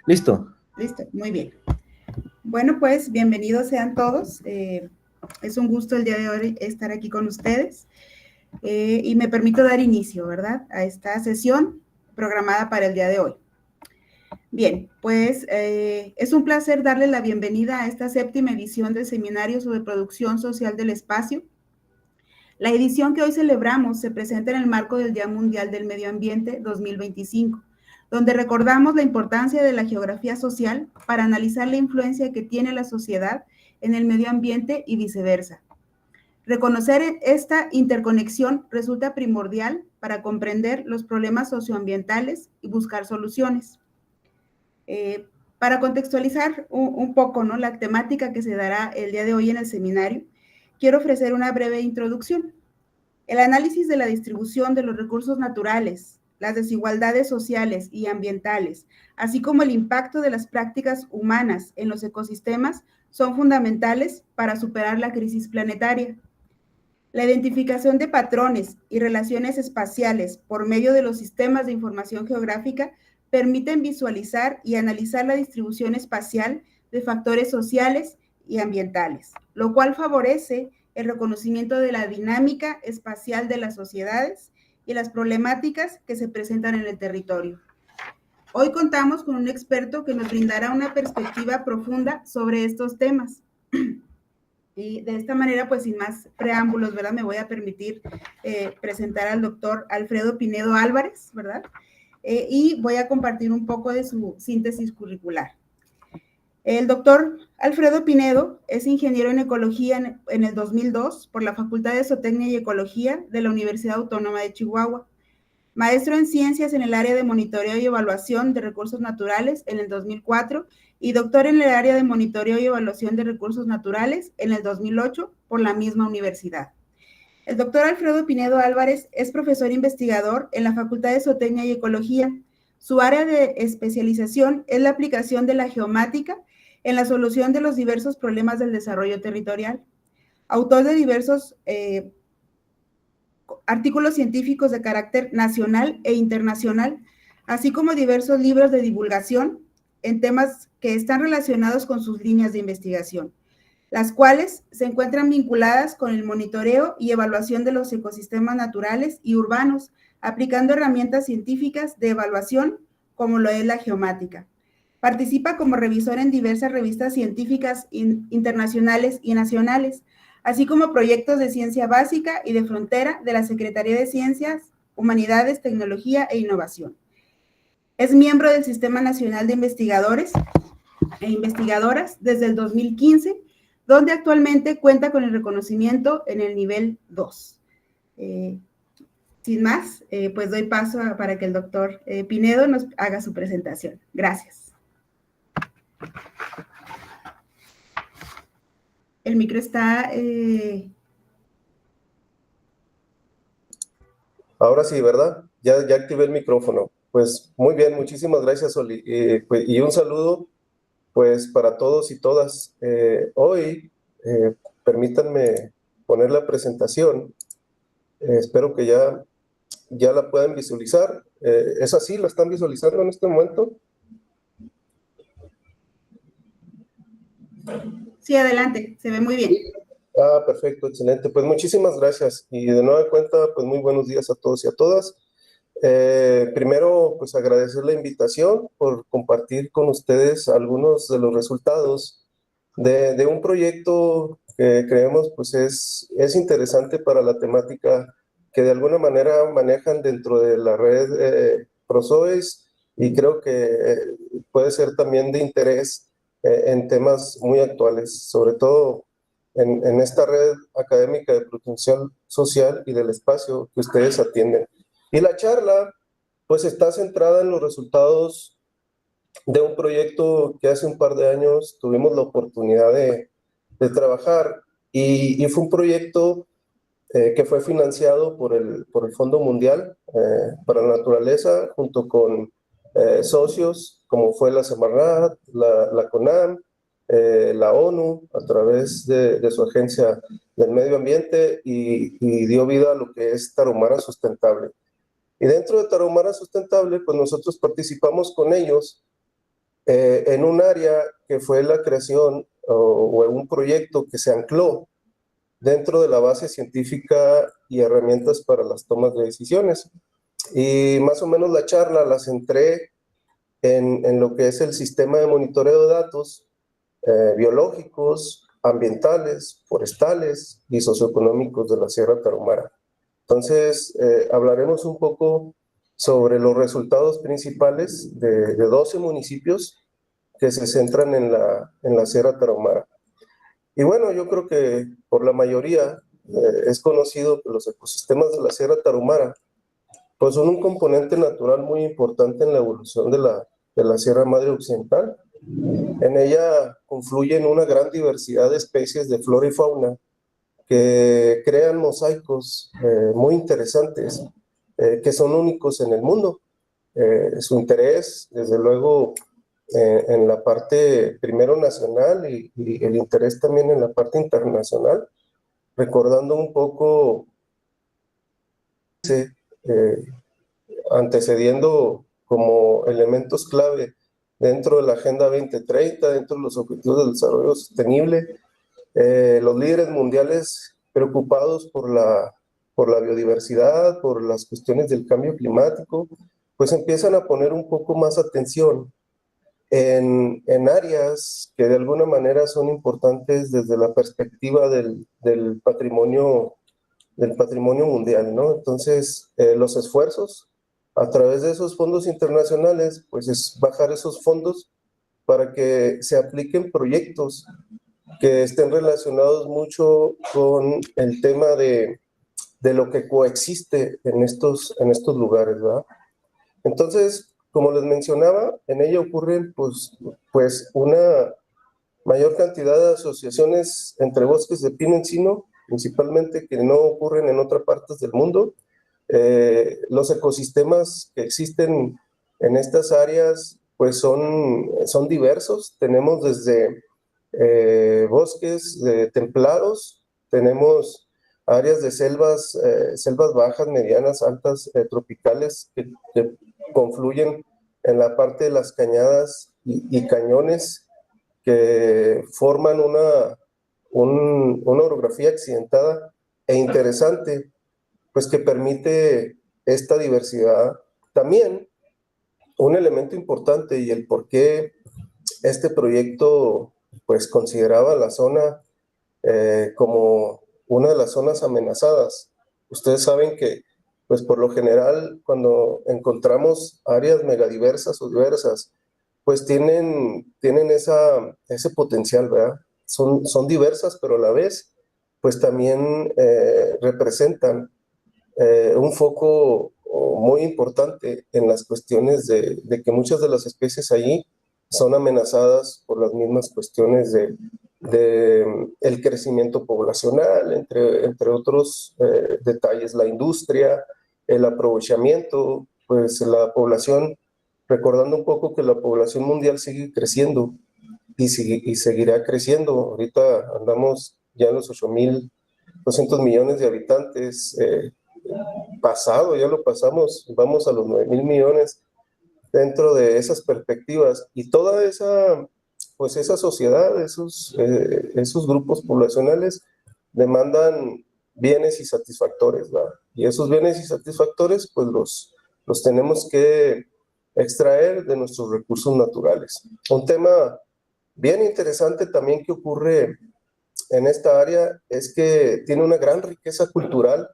Listo. Listo, muy bien. Bueno, pues bienvenidos sean todos. Es un gusto el día de hoy estar aquí con ustedes y me permito dar inicio, ¿verdad?, a esta sesión programada para el día de hoy. Bien, pues es un placer darle la bienvenida a esta séptima edición del Seminario sobre Producción Social del Espacio. La edición que hoy celebramos se presenta en el marco del Día Mundial del Medio Ambiente 2025, donde recordamos la importancia de la geografía social para analizar la influencia que tiene la sociedad en el medio ambiente y viceversa. Reconocer esta interconexión resulta primordial para comprender los problemas socioambientales y buscar soluciones. Para contextualizar un poco, ¿no?, la temática que se dará el día de hoy en el seminario, quiero ofrecer una breve introducción. El análisis de la distribución de los recursos naturales, las desigualdades sociales y ambientales, así como el impacto de las prácticas humanas en los ecosistemas, son fundamentales para superar la crisis planetaria. La identificación de patrones y relaciones espaciales por medio de los sistemas de información geográfica permiten visualizar y analizar la distribución espacial de factores sociales y ambientales, lo cual favorece el reconocimiento de la dinámica espacial de las sociedades y las problemáticas que se presentan en el territorio. Hoy contamos con un experto que nos brindará una perspectiva profunda sobre estos temas. Y de esta manera, pues sin más preámbulos, ¿verdad?, me voy a permitir presentar al doctor Alfredo Pinedo Álvarez, ¿verdad? Y voy a compartir un poco de su síntesis curricular. El doctor Alfredo Pinedo es ingeniero en ecología en el 2002 por la Facultad de Zootecnia y Ecología de la Universidad Autónoma de Chihuahua. Maestro en ciencias en el área de monitoreo y evaluación de recursos naturales en el 2004 y doctor en el área de monitoreo y evaluación de recursos naturales en el 2008 por la misma universidad. El doctor Alfredo Pinedo Álvarez es profesor investigador en la Facultad de Zootecnia y Ecología. Su área de especialización es la aplicación de la geomática en la solución de los diversos problemas del desarrollo territorial. Autor de diversos artículos científicos de carácter nacional e internacional, así como diversos libros de divulgación en temas que están relacionados con sus líneas de investigación, las cuales se encuentran vinculadas con el monitoreo y evaluación de los ecosistemas naturales y urbanos, aplicando herramientas científicas de evaluación como lo es la geomática. Participa como revisor en diversas revistas científicas internacionales y nacionales, así como proyectos de ciencia básica y de frontera de la Secretaría de Ciencias, Humanidades, Tecnología e Innovación. Es miembro del Sistema Nacional de Investigadores e Investigadoras desde el 2015, donde actualmente cuenta con el reconocimiento en el nivel 2. Sin más, pues doy paso para que el doctor Pinedo nos haga su presentación. Gracias. El micro está... Ahora sí, ¿verdad? Ya activé el micrófono. Pues muy bien, muchísimas gracias, Oli. Y un saludo, pues, para todos y todas. Hoy, permítanme poner la presentación. Espero que ya la puedan visualizar. ¿Es así? ¿La están visualizando en este momento? Sí, adelante, se ve muy bien. Ah, perfecto, excelente. Pues muchísimas gracias. Y de nueva cuenta, pues muy buenos días a todos y a todas. Primero, pues agradecer la invitación por compartir con ustedes algunos de los resultados de un proyecto que creemos pues es interesante para la temática que de alguna manera manejan dentro de la red ProSoes, y creo que puede ser también de interés en temas muy actuales, sobre todo en esta red académica de protección social y del espacio que ustedes atienden. Y la charla, pues, está centrada en los resultados de un proyecto que hace un par de años tuvimos la oportunidad de trabajar, y fue un proyecto que fue financiado por el Fondo Mundial para la Naturaleza, junto con socios como fue la Semarnat, la CONAM, la ONU, a través de su agencia del medio ambiente, y dio vida a lo que es Tarahumara Sustentable. Y dentro de Tarahumara Sustentable, pues nosotros participamos con ellos en un área que fue la creación o un proyecto que se ancló dentro de la base científica y herramientas para las tomas de decisiones. Y más o menos la charla la centré en lo que es el sistema de monitoreo de datos biológicos, ambientales, forestales y socioeconómicos de la Sierra Tarahumara. Entonces, hablaremos un poco sobre los resultados principales de 12 municipios que se centran en la Sierra Tarahumara. Y bueno, yo creo que por la mayoría es conocido que los ecosistemas de la Sierra Tarahumara pues son un componente natural muy importante en la evolución de la Sierra Madre Occidental. En ella confluyen una gran diversidad de especies de flora y fauna que crean mosaicos muy interesantes que son únicos en el mundo. Su interés, desde luego, en la parte primero nacional y el interés también en la parte internacional, recordando un poco, eh, antecediendo como elementos clave dentro de la Agenda 2030, dentro de los Objetivos del Desarrollo Sostenible, los líderes mundiales preocupados por la biodiversidad, por las cuestiones del cambio climático, pues empiezan a poner un poco más atención en áreas que de alguna manera son importantes desde la perspectiva del patrimonio mundial, ¿no? Entonces, los esfuerzos a través de esos fondos internacionales, pues es bajar esos fondos para que se apliquen proyectos que estén relacionados mucho con el tema de lo que coexiste en estos lugares, ¿verdad? Entonces, como les mencionaba, en ella ocurren pues una mayor cantidad de asociaciones entre bosques de pino-encino, principalmente, que no ocurren en otras partes del mundo. Los ecosistemas que existen en estas áreas pues son diversos. Tenemos desde bosques templados, tenemos áreas de selvas bajas, medianas, altas, tropicales, que confluyen en la parte de las cañadas y cañones que forman una orografía accidentada e interesante, pues que permite esta diversidad. También un elemento importante y el por qué este proyecto pues consideraba la zona como una de las zonas amenazadas. Ustedes saben que pues por lo general cuando encontramos áreas megadiversas o diversas, pues tienen ese potencial, ¿verdad? Son diversas, pero a la vez pues también representan un foco muy importante en las cuestiones de que muchas de las especies allí son amenazadas por las mismas cuestiones de el crecimiento poblacional, entre otros detalles, la industria, el aprovechamiento, pues la población, recordando un poco que la población mundial sigue creciendo y seguirá creciendo. Ahorita andamos ya en los 8.200 millones de habitantes, pasado, ya lo pasamos, vamos a los 9.000 millones dentro de esas perspectivas, y toda esa sociedad, esos grupos poblacionales demandan bienes y satisfactores, ¿verdad? Y esos bienes y satisfactores pues los tenemos que extraer de nuestros recursos naturales. Un tema bien interesante también que ocurre en esta área es que tiene una gran riqueza cultural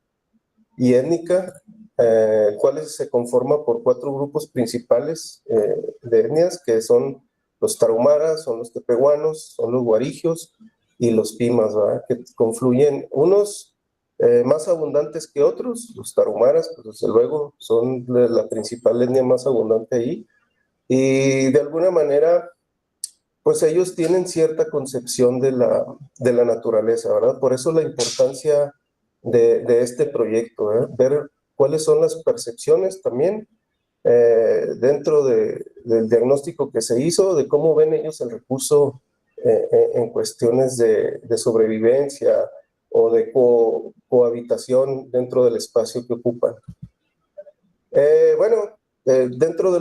y étnica, el cual se conforma por 4 grupos principales de etnias, que son los tarahumaras, son los tepehuanos, son los guarigios y los pimas, ¿verdad? Que confluyen, unos más abundantes que otros. Los tarahumaras, pues desde luego, son la principal etnia más abundante ahí, y de alguna manera pues ellos tienen cierta concepción de la naturaleza, ¿verdad? Por eso la importancia de este proyecto, ¿eh? Ver cuáles son las percepciones también dentro del diagnóstico que se hizo, de cómo ven ellos el recurso en cuestiones de sobrevivencia o de cohabitación dentro del espacio que ocupan. Bueno, dentro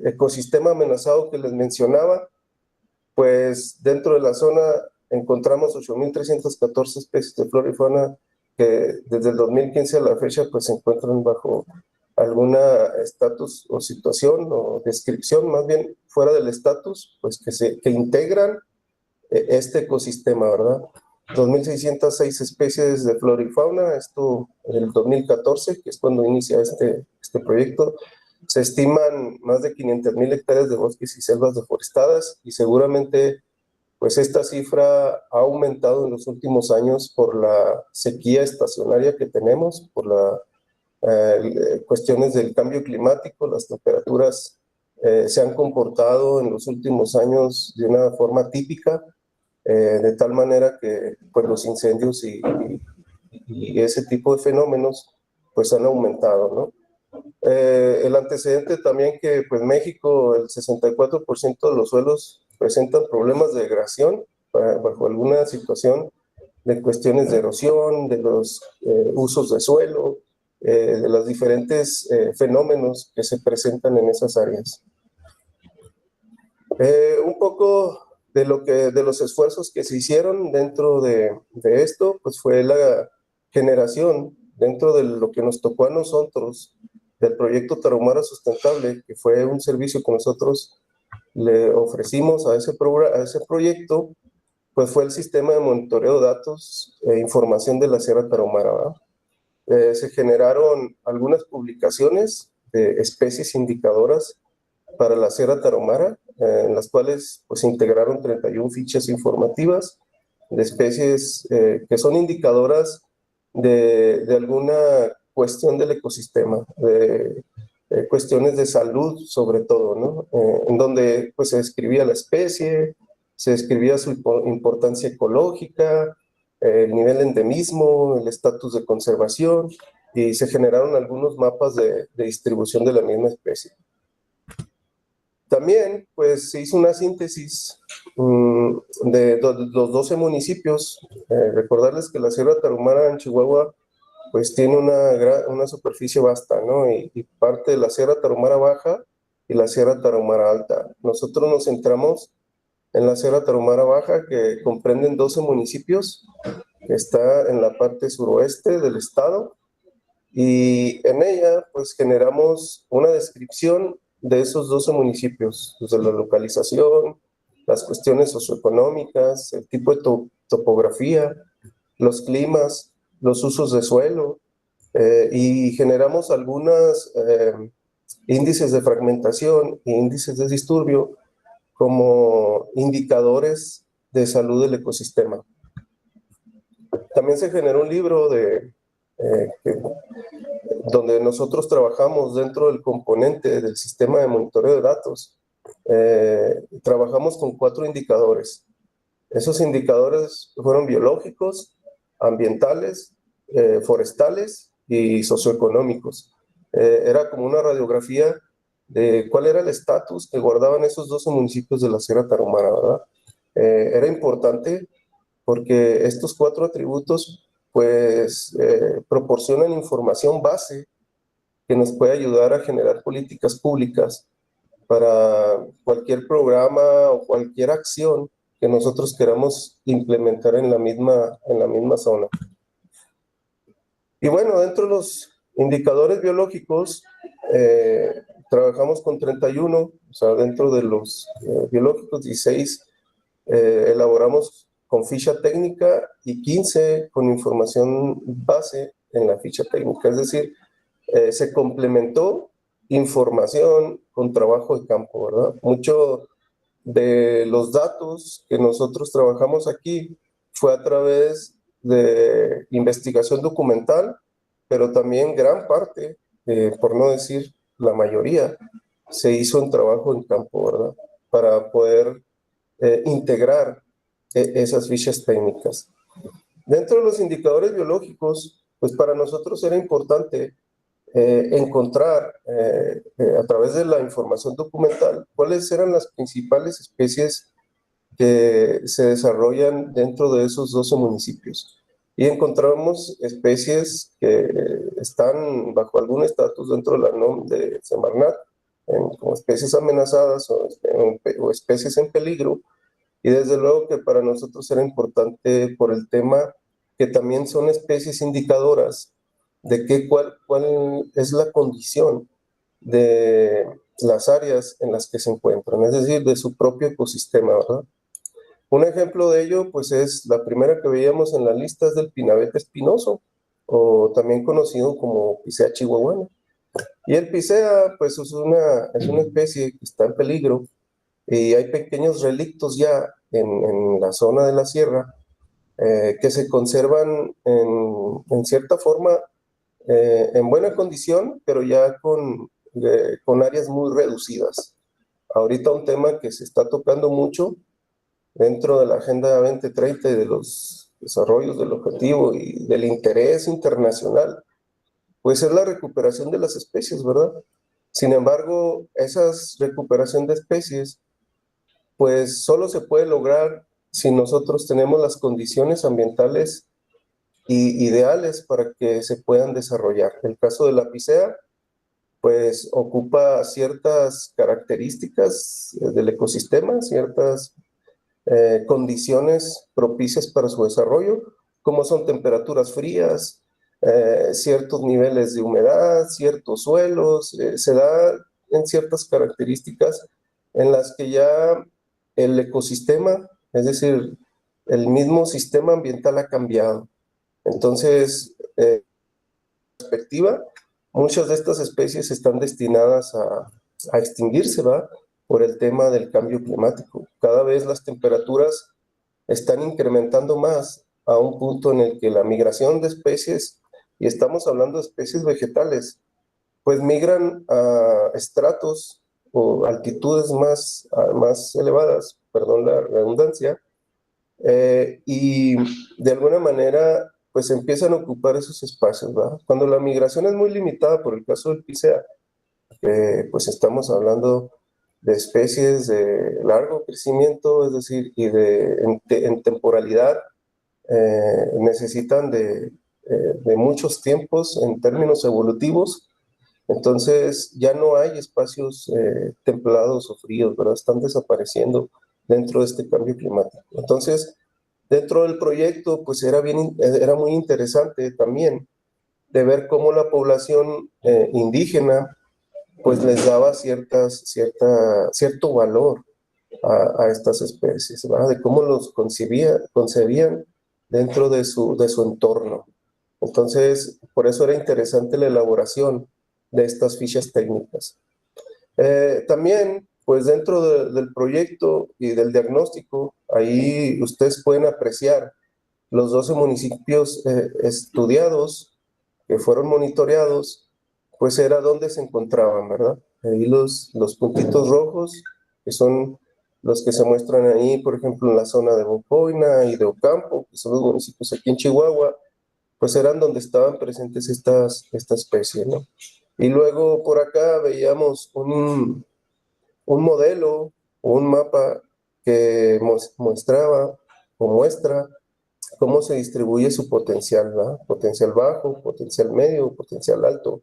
ecosistema amenazado que les mencionaba, pues dentro de la zona encontramos 8.314 especies de flora y fauna que desde el 2015 a la fecha pues se encuentran bajo alguna estatus o situación o descripción, más bien fuera del estatus, pues que integran este ecosistema, ¿verdad? 2.606 especies de flora y fauna, esto en el 2014, que es cuando inicia este proyecto. Se estiman más de 500,000 hectáreas de bosques y selvas deforestadas y seguramente pues esta cifra ha aumentado en los últimos años por la sequía estacionaria que tenemos, por las cuestiones del cambio climático. Las temperaturas se han comportado en los últimos años de una forma típica, de tal manera que pues, los incendios y ese tipo de fenómenos pues han aumentado, ¿no? El antecedente también que pues México, el 64% de los suelos presentan problemas de degradación bajo alguna situación de cuestiones de erosión, de los usos de suelo, de los diferentes fenómenos que se presentan en esas áreas. Un poco de los esfuerzos que se hicieron dentro de esto, pues fue la generación dentro de lo que nos tocó a nosotros del proyecto Tarahumara Sustentable, que fue un servicio que nosotros le ofrecimos a ese proyecto, pues fue el sistema de monitoreo de datos e información de la Sierra Tarahumara, ¿verdad? Se generaron algunas publicaciones de especies indicadoras para la Sierra Tarahumara, en las cuales pues, se integraron 31 fichas informativas de especies que son indicadoras de alguna cuestión del ecosistema, de cuestiones de salud sobre todo, ¿no? En donde pues, se describía la especie, se describía su importancia ecológica, el nivel de endemismo, el estatus de conservación, y se generaron algunos mapas de distribución de la misma especie. También, pues, se hizo una síntesis de los 12 municipios. Recordarles que la Sierra Tarahumara en Chihuahua, pues, tiene una superficie vasta, ¿no? Y parte de la Sierra Tarahumara Baja y la Sierra Tarahumara Alta. Nosotros nos centramos en la Sierra Tarahumara Baja, que comprenden 12 municipios, que está en la parte suroeste del estado, y en ella, pues, generamos una descripción de esos 12 municipios, desde la localización, las cuestiones socioeconómicas, el tipo de topografía, los climas, los usos de suelo, y generamos algunos índices de fragmentación e índices de disturbio como indicadores de salud del ecosistema. También se generó un libro donde nosotros trabajamos dentro del componente del sistema de monitoreo de datos. Trabajamos con 4 indicadores. Esos indicadores fueron biológicos, ambientales, forestales y socioeconómicos. Era como una radiografía de cuál era el estatus que guardaban esos 12 municipios de la Sierra Tarahumara, ¿verdad? Era importante porque estos 4 atributos pues proporcionan información base que nos puede ayudar a generar políticas públicas para cualquier programa o cualquier acción que nosotros queramos implementar en la misma zona. Y bueno, dentro de los indicadores biológicos, trabajamos con 31, o sea, dentro de los biológicos 16 elaboramos con ficha técnica y 15 con información base en la ficha técnica, es decir, se complementó información con trabajo de campo, ¿verdad? Mucho de los datos que nosotros trabajamos aquí fue a través de investigación documental, pero también gran parte, por no decir la mayoría, se hizo en trabajo en campo, ¿verdad? Para poder integrar esas fichas técnicas. Dentro de los indicadores biológicos, pues para nosotros era importante encontrar a través de la información documental cuáles eran las principales especies que se desarrollan dentro de esos 12 municipios. Y encontramos especies que están bajo algún estatus dentro de la NOM de Semarnat, como especies amenazadas o especies en peligro, y desde luego que para nosotros era importante por el tema que también son especies indicadoras de cuál es la condición de las áreas en las que se encuentran, es decir, de su propio ecosistema, ¿verdad? Un ejemplo de ello, pues, es la primera que veíamos en la lista, es del pinabete espinoso, o también conocido como Picea chihuahuana. Y el Picea, pues, es una especie que está en peligro, y hay pequeños relictos ya en la zona de la sierra que se conservan en cierta forma en buena condición, pero ya con áreas muy reducidas. Ahorita un tema que se está tocando mucho dentro de la Agenda 2030 y de los desarrollos del objetivo y del interés internacional, pues es la recuperación de las especies, ¿verdad? Sin embargo, esa recuperación de especies, pues solo se puede lograr si nosotros tenemos las condiciones ambientales ideales para que se puedan desarrollar. El caso de la picea, pues ocupa ciertas características del ecosistema, ciertas condiciones propicias para su desarrollo, como son temperaturas frías, ciertos niveles de humedad, ciertos suelos, se da en ciertas características en las que ya el ecosistema, es decir, el mismo sistema ambiental ha cambiado. Entonces, perspectiva, muchas de estas especies están destinadas a extinguirse, ¿va? Por el tema del cambio climático. Cada vez las temperaturas están incrementando más a un punto en el que la migración de especies, y estamos hablando de especies vegetales, pues migran a estratos o altitudes más elevadas, perdón la redundancia, y de alguna manera pues empiezan a ocupar esos espacios, ¿verdad? Cuando la migración es muy limitada, por el caso del picea, pues estamos hablando de especies de largo crecimiento, es decir, y en temporalidad, necesitan de muchos tiempos en términos evolutivos. Entonces ya no hay espacios templados o fríos, ¿verdad? Están desapareciendo dentro de este cambio climático. Entonces, dentro del proyecto, pues era muy interesante también de ver cómo la población indígena pues les daba cierto valor a estas especies, ¿verdad? De cómo los concebían dentro de su entorno. Entonces, por eso era interesante la elaboración de estas fichas técnicas. También, pues dentro del proyecto y del diagnóstico, ahí ustedes pueden apreciar los 12 municipios estudiados, que fueron monitoreados, pues era donde se encontraban, ¿verdad? Ahí los puntitos rojos, que son los que se muestran ahí, por ejemplo, en la zona de Bocoina y de Ocampo, que son los municipios aquí en Chihuahua, pues eran donde estaban presentes esta especie, ¿no? Y luego por acá veíamos un modelo, un mapa que mostraba o muestra cómo se distribuye su potencial, ¿verdad? Potencial bajo, potencial medio, potencial alto,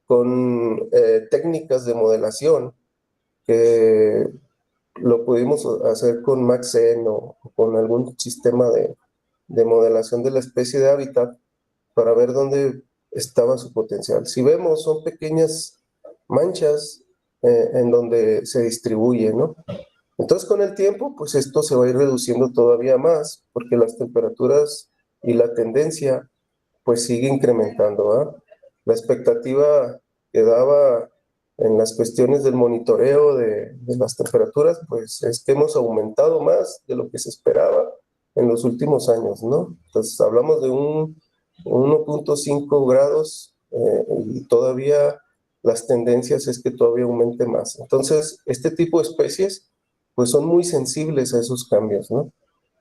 con técnicas de modelación que lo pudimos hacer con Maxen o con algún sistema de modelación de la especie de hábitat para ver dónde estaba su potencial. Si vemos, son pequeñas manchas en donde se distribuye, ¿no? Entonces, con el tiempo, pues esto se va a ir reduciendo todavía más, porque las temperaturas y la tendencia, pues sigue incrementando, ¿verdad? La expectativa que daba en las cuestiones del monitoreo de las temperaturas, pues es que hemos aumentado más de lo que se esperaba en los últimos años, ¿no? Entonces, hablamos de un 1.5 grados y todavía las tendencias es que todavía aumente más. Entonces, este tipo de especies pues son muy sensibles a esos cambios, ¿no?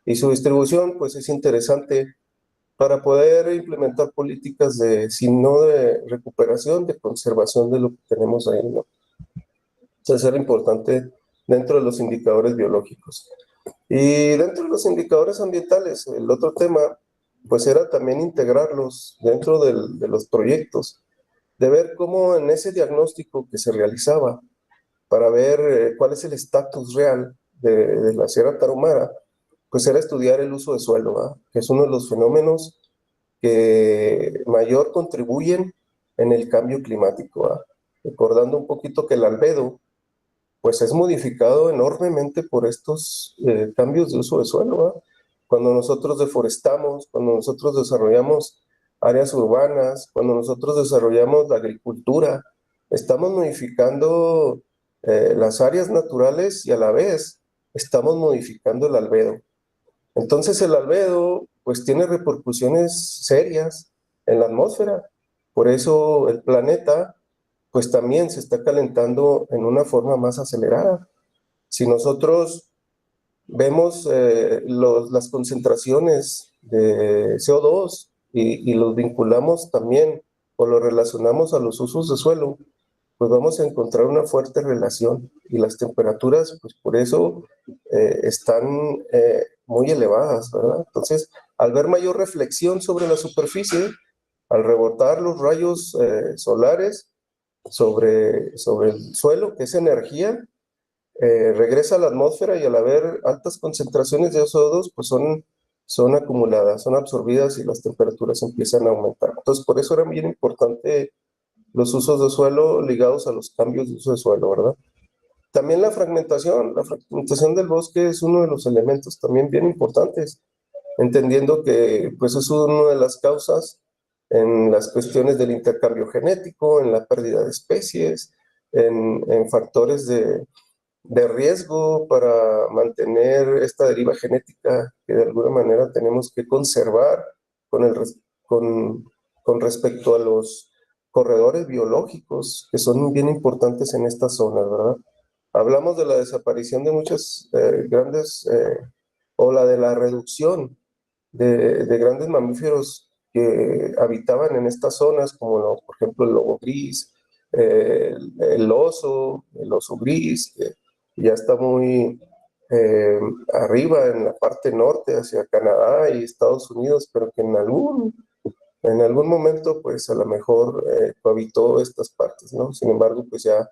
Y su distribución pues es interesante para poder implementar políticas si no de recuperación, de conservación de lo que tenemos ahí, ¿no? Entonces era importante dentro de los indicadores biológicos. Y dentro de los indicadores ambientales, el otro tema pues era también integrarlos dentro de los proyectos, de ver cómo en ese diagnóstico que se realizaba, para ver cuál es el estatus real de la Sierra Tarahumara, pues era estudiar el uso de suelo, ¿verdad? Que es uno de los fenómenos que mayor contribuyen en el cambio climático, ¿verdad? Recordando un poquito que el albedo, pues es modificado enormemente por estos cambios de uso de suelo, ¿verdad? Cuando nosotros deforestamos, cuando nosotros desarrollamos áreas urbanas, cuando nosotros desarrollamos la agricultura, estamos modificando las áreas naturales y a la vez estamos modificando el albedo. Entonces el albedo pues tiene repercusiones serias en la atmósfera. Por eso el planeta pues también se está calentando en una forma más acelerada. Si nosotros vemos las concentraciones de CO2 y los vinculamos también o lo relacionamos a los usos de suelo, pues vamos a encontrar una fuerte relación y las temperaturas, pues por eso están muy elevadas, ¿verdad? Entonces, al ver mayor reflexión sobre la superficie, al rebotar los rayos solares sobre el suelo, que es energía, regresa a la atmósfera y al haber altas concentraciones de CO2, pues son acumuladas, son absorbidas y las temperaturas empiezan a aumentar. Entonces, por eso era bien importante los usos de suelo ligados a los cambios de uso de suelo, ¿verdad? También la fragmentación del bosque es uno de los elementos también bien importantes, entendiendo que pues es una de las causas en las cuestiones del intercambio genético, en la pérdida de especies, en factores de riesgo para mantener esta deriva genética que de alguna manera tenemos que conservar con, con, con respecto a los corredores biológicos que son bien importantes en estas zonas, ¿verdad? Hablamos de la desaparición de muchas grandes, o la de la reducción de grandes mamíferos que habitaban en estas zonas, como por ejemplo el lobo gris, el oso gris, que ya está muy arriba en la parte norte hacia Canadá y Estados Unidos, pero que en algún momento pues a lo mejor cohabitó estas partes, ¿no? Sin embargo, pues ya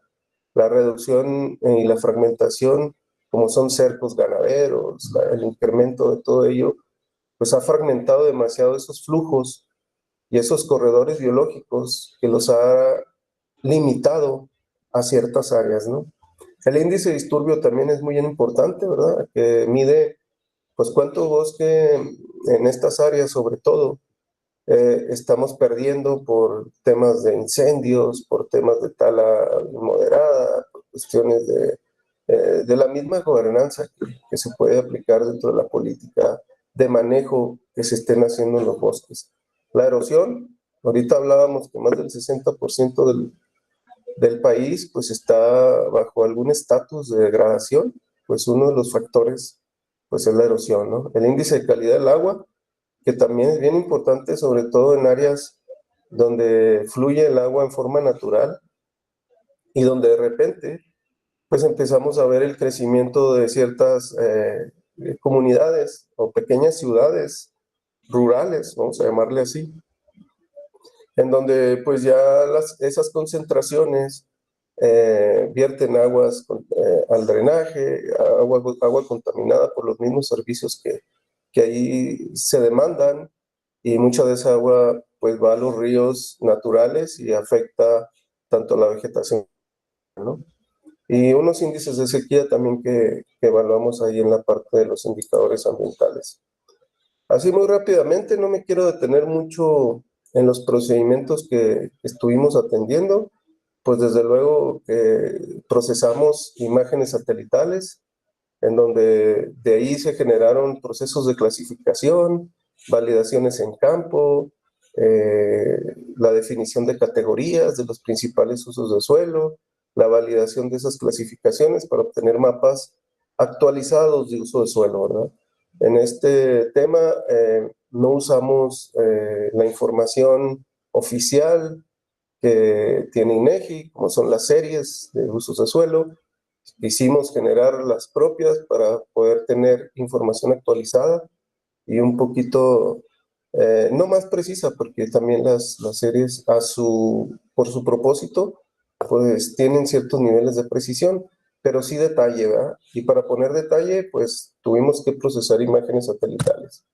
la reducción y la fragmentación, como son cercos ganaderos, el incremento de todo ello, pues ha fragmentado demasiado esos flujos y esos corredores biológicos que los ha limitado a ciertas áreas, ¿no? El índice de disturbio también es muy importante, ¿verdad? Que mide, pues, cuánto bosque en estas áreas, sobre todo, estamos perdiendo por temas de incendios, por temas de tala moderada, por cuestiones de la misma gobernanza que se puede aplicar dentro de la política de manejo que se estén haciendo en los bosques. La erosión, ahorita hablábamos que más del 60% del país pues está bajo algún estatus de degradación, pues uno de los factores pues es la erosión, ¿no? El índice de calidad del agua, que también es bien importante, sobre todo en áreas donde fluye el agua en forma natural y donde de repente pues empezamos a ver el crecimiento de ciertas comunidades o pequeñas ciudades rurales, vamos a llamarle así, en donde pues ya esas concentraciones vierten aguas al drenaje, agua contaminada por los mismos servicios que ahí se demandan, y mucha de esa agua pues va a los ríos naturales y afecta tanto la vegetación, ¿no? Y unos índices de sequía también que evaluamos ahí en la parte de los indicadores ambientales. Así muy rápidamente, no me quiero detener mucho en los procedimientos que estuvimos atendiendo, pues desde luego procesamos imágenes satelitales, en donde de ahí se generaron procesos de clasificación, validaciones en campo, la definición de categorías de los principales usos de suelo, la validación de esas clasificaciones para obtener mapas actualizados de uso de suelo, ¿verdad? En este tema no usamos la información oficial que tiene INEGI, como son las series de usos de suelo. Quisimos generar las propias para poder tener información actualizada y un poquito, no más precisa, porque también las series por su propósito pues tienen ciertos niveles de precisión, pero sí detalle, ¿verdad? Y para poner detalle, pues tuvimos que procesar imágenes satelitales.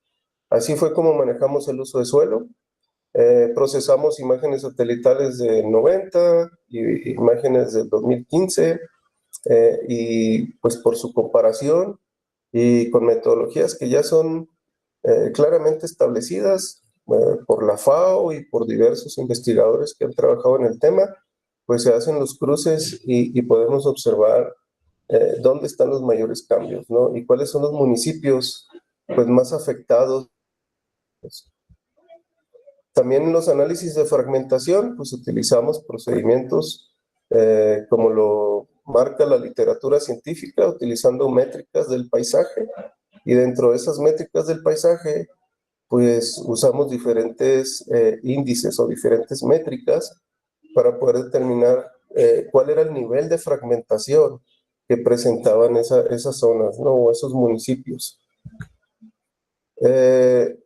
Así fue como manejamos el uso de suelo. Procesamos imágenes satelitales de 90 y imágenes del 2015, y pues por su comparación y con metodologías que ya son claramente establecidas por la FAO y por diversos investigadores que han trabajado en el tema, pues se hacen los cruces y podemos observar dónde están los mayores cambios, ¿no? Y cuáles son los municipios pues más afectados. También en los análisis de fragmentación, pues utilizamos procedimientos como lo marca la literatura científica, utilizando métricas del paisaje, y dentro de esas métricas del paisaje, pues usamos diferentes índices o diferentes métricas para poder determinar cuál era el nivel de fragmentación que presentaban esas zonas, ¿no? O esos municipios.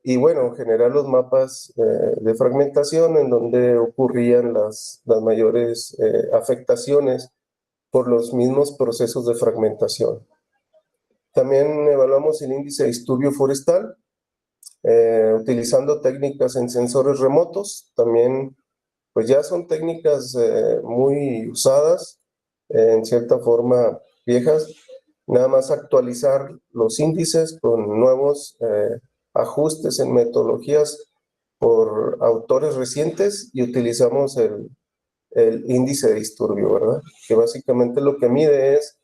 Y bueno, generar los mapas de fragmentación en donde ocurrían las mayores afectaciones por los mismos procesos de fragmentación. También evaluamos el índice de disturbio forestal, utilizando técnicas en sensores remotos. También, pues ya son técnicas muy usadas, en cierta forma viejas. Nada más actualizar los índices con nuevos ajustes en metodologías por autores recientes, y utilizamos el índice de disturbio, ¿verdad? Que básicamente lo que mide es,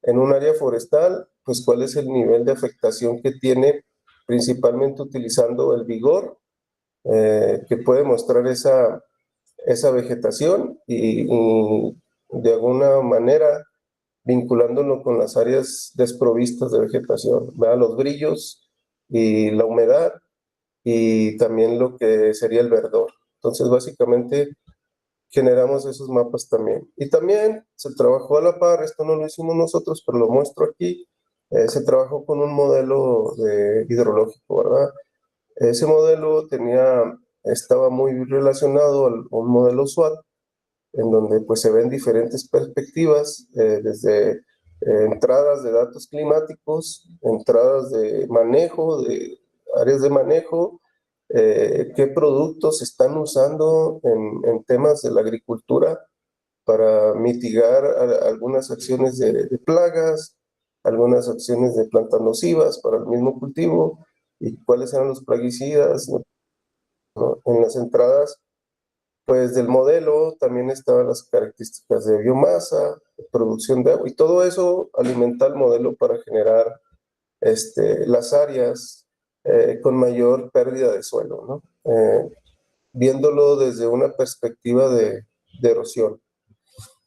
en un área forestal, pues cuál es el nivel de afectación que tiene, principalmente utilizando el vigor que puede mostrar esa vegetación, y de alguna manera vinculándolo con las áreas desprovistas de vegetación, ¿verdad? Los brillos y la humedad, y también lo que sería el verdor. Entonces, básicamente, generamos esos mapas también. Y también se trabajó a la par, esto no lo hicimos nosotros, pero lo muestro aquí, se trabajó con un modelo hidrológico, ¿verdad? Ese modelo estaba muy relacionado a un modelo SWOT, en donde pues se ven diferentes perspectivas, desde entradas de datos climáticos, entradas de manejo, de áreas de manejo, qué productos se están usando en temas de la agricultura para mitigar algunas acciones de plagas, algunas acciones de plantas nocivas para el mismo cultivo, y cuáles eran los plaguicidas, ¿no? En las entradas pues del modelo también estaban las características de biomasa, producción de agua, y todo eso alimenta el modelo para generar las áreas con mayor pérdida de suelo, ¿no? Viéndolo desde una perspectiva de erosión.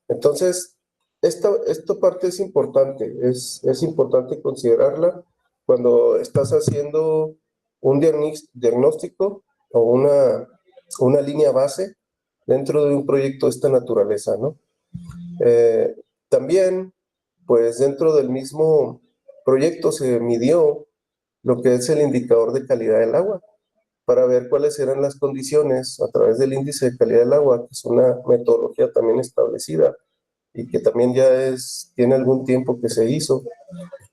Entonces, esta parte es importante, es importante considerarla cuando estás haciendo un diagnóstico o una línea base dentro de un proyecto de esta naturaleza, ¿no? También, pues dentro del mismo proyecto se midió lo que es el indicador de calidad del agua, para ver cuáles eran las condiciones a través del índice de calidad del agua, que es una metodología también establecida y que también ya tiene algún tiempo que se hizo.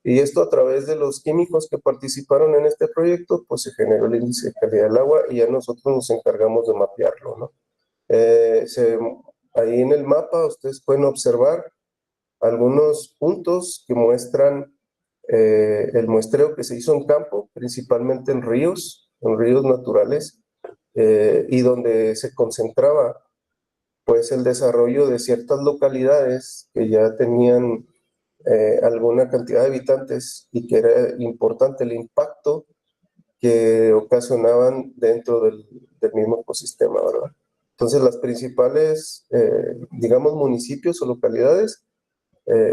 Y esto, a través de los químicos que participaron en este proyecto, pues se generó el índice de calidad del agua, y ya nosotros nos encargamos de mapearlo, ¿no? Ahí en el mapa ustedes pueden observar algunos puntos que muestran el muestreo que se hizo en campo, principalmente en ríos naturales, y donde se concentraba pues el desarrollo de ciertas localidades que ya tenían alguna cantidad de habitantes, y que era importante el impacto que ocasionaban dentro del mismo ecosistema, ¿verdad? Entonces, las principales, digamos, municipios o localidades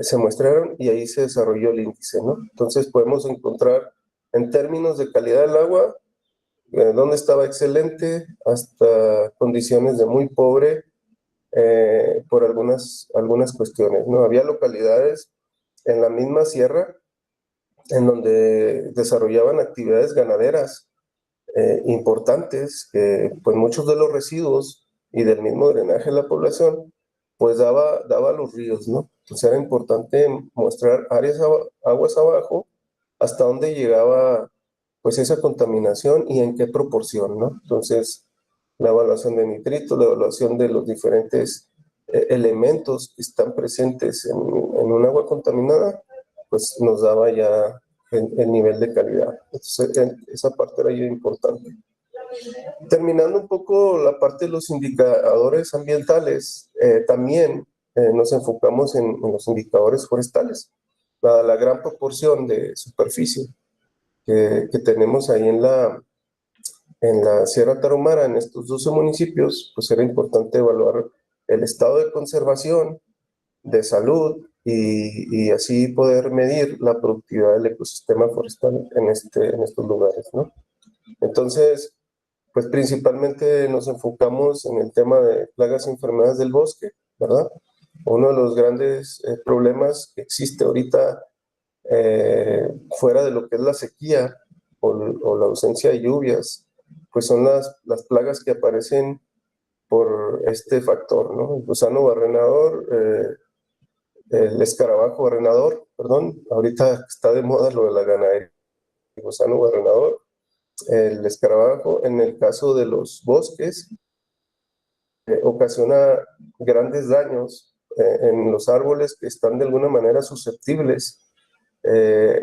se muestraron, y ahí se desarrolló el índice, ¿no? Entonces, podemos encontrar, en términos de calidad del agua, donde estaba excelente, hasta condiciones de muy pobre, por algunas cuestiones, ¿no? Había localidades en la misma sierra en donde desarrollaban actividades ganaderas importantes, que pues muchos de los residuos y del mismo drenaje de la población pues daba los ríos, ¿no? Entonces era importante mostrar aguas abajo, hasta dónde llegaba pues esa contaminación y en qué proporción, ¿no? Entonces, la evaluación de nitritos, la evaluación de los diferentes elementos que están presentes en un agua contaminada, pues nos daba ya el nivel de calidad. Entonces, esa parte era ya importante. Terminando un poco la parte de los indicadores ambientales, también nos enfocamos en los indicadores forestales. La gran proporción de superficie que tenemos ahí en la Sierra Tarahumara, en estos 12 municipios, pues era importante evaluar el estado de conservación, de salud y así poder medir la productividad del ecosistema forestal en estos lugares, ¿no? Entonces, pues principalmente nos enfocamos en el tema de plagas y enfermedades del bosque, ¿verdad? Uno de los grandes problemas que existe ahorita fuera de lo que es la sequía o la ausencia de lluvias, pues son las plagas que aparecen por este factor, ¿no? El gusano barrenador, el escarabajo barrenador, perdón, ahorita está de moda lo de la ganadería, el gusano barrenador, el escarabajo, en el caso de los bosques, ocasiona grandes daños en los árboles que están de alguna manera susceptibles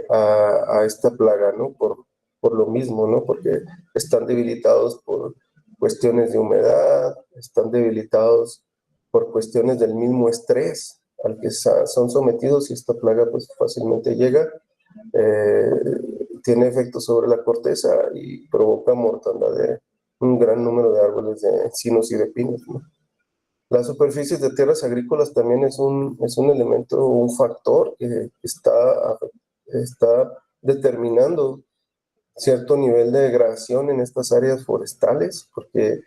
a esta plaga, ¿no? Por lo mismo, ¿no? Porque están debilitados por cuestiones de humedad, están debilitados por cuestiones del mismo estrés al que son sometidos y esta plaga pues fácilmente llega, tiene efectos sobre la corteza y provoca mortandad de un gran número de árboles de encinos y de pinos, ¿no? Las superficies de tierras agrícolas también es un elemento, un factor que está determinando cierto nivel de degradación en estas áreas forestales, porque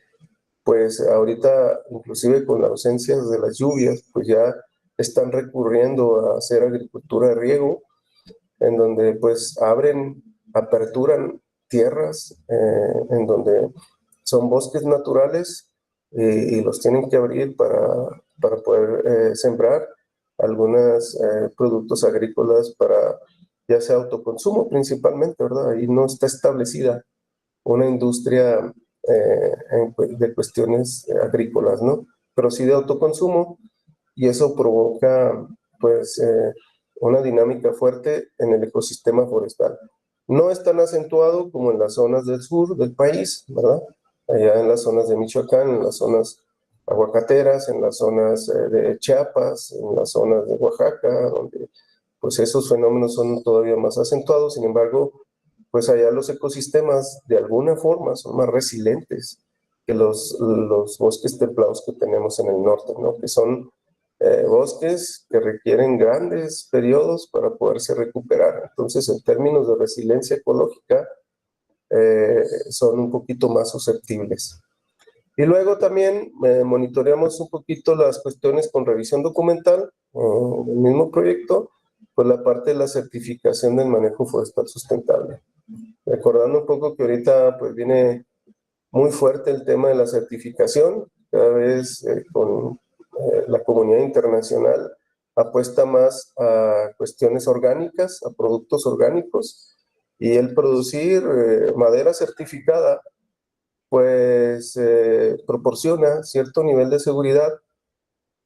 pues ahorita, inclusive con la ausencia de las lluvias, pues ya están recurriendo a hacer agricultura de riego, en donde pues aperturan tierras, en donde son bosques naturales y los tienen que abrir para poder sembrar algunos productos agrícolas para ya sea autoconsumo principalmente, ¿verdad? Ahí no está establecida una industria de cuestiones agrícolas, ¿no? Pero sí de autoconsumo y eso provoca pues una dinámica fuerte en el ecosistema forestal. No es tan acentuado como en las zonas del sur del país, ¿verdad? Allá en las zonas de Michoacán, en las zonas aguacateras, en las zonas de Chiapas, en las zonas de Oaxaca, donde pues esos fenómenos son todavía más acentuados. Sin embargo, pues allá los ecosistemas de alguna forma son más resilientes que los bosques templados que tenemos en el norte, ¿no? Que son bosques que requieren grandes periodos para poderse recuperar. Entonces, en términos de resiliencia ecológica, son un poquito más susceptibles. Y luego también monitoreamos un poquito las cuestiones con revisión documental del mismo proyecto, pues la parte de la certificación del manejo forestal sustentable. Recordando un poco que ahorita pues viene muy fuerte el tema de la certificación, cada vez con la comunidad internacional apuesta más a cuestiones orgánicas, a productos orgánicos, y el producir madera certificada pues proporciona cierto nivel de seguridad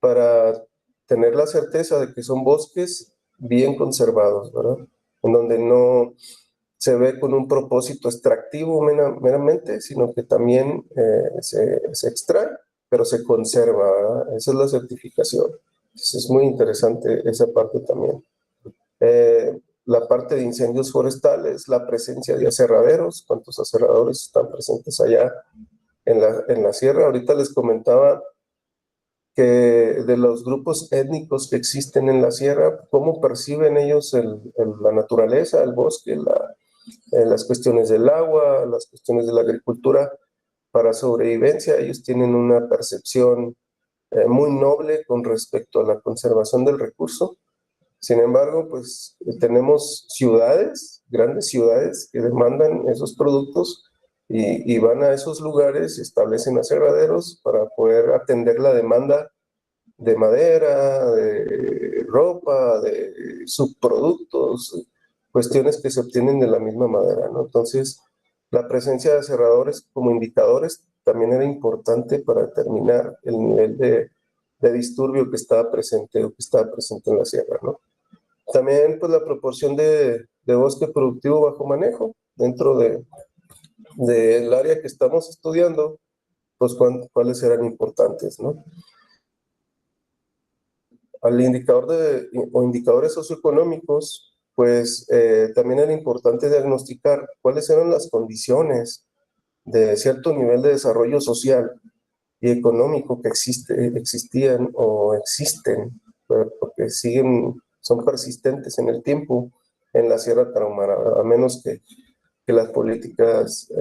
para tener la certeza de que son bosques bien conservados, ¿verdad? En donde no se ve con un propósito extractivo meramente, sino que también se extrae, pero se conserva, ¿verdad? Esa es la certificación. Entonces es muy interesante esa parte también. La parte de incendios forestales, la presencia de aserraderos, cuántos aserradores están presentes allá en la sierra. Ahorita les comentaba que de los grupos étnicos que existen en la sierra, cómo perciben ellos la naturaleza, el bosque, las cuestiones del agua, las cuestiones de la agricultura para sobrevivencia. Ellos tienen una percepción muy noble con respecto a la conservación del recurso. Sin embargo, pues tenemos ciudades, grandes ciudades que demandan esos productos y van a esos lugares, establecen aserraderos para poder atender la demanda de madera, de ropa, de subproductos, cuestiones que se obtienen de la misma madera, ¿no? Entonces, la presencia de aserradores como indicadores también era importante para determinar el nivel de disturbio que estaba presente o que estaba presente en la sierra, ¿no? También, pues, la proporción de bosque productivo bajo manejo dentro del área que estamos estudiando, pues cuáles eran importantes, ¿no? Al indicador o indicadores socioeconómicos, pues también era importante diagnosticar cuáles eran las condiciones de cierto nivel de desarrollo social y económico que existían o existen, porque son persistentes en el tiempo en la Sierra Tarahumara, a menos que las políticas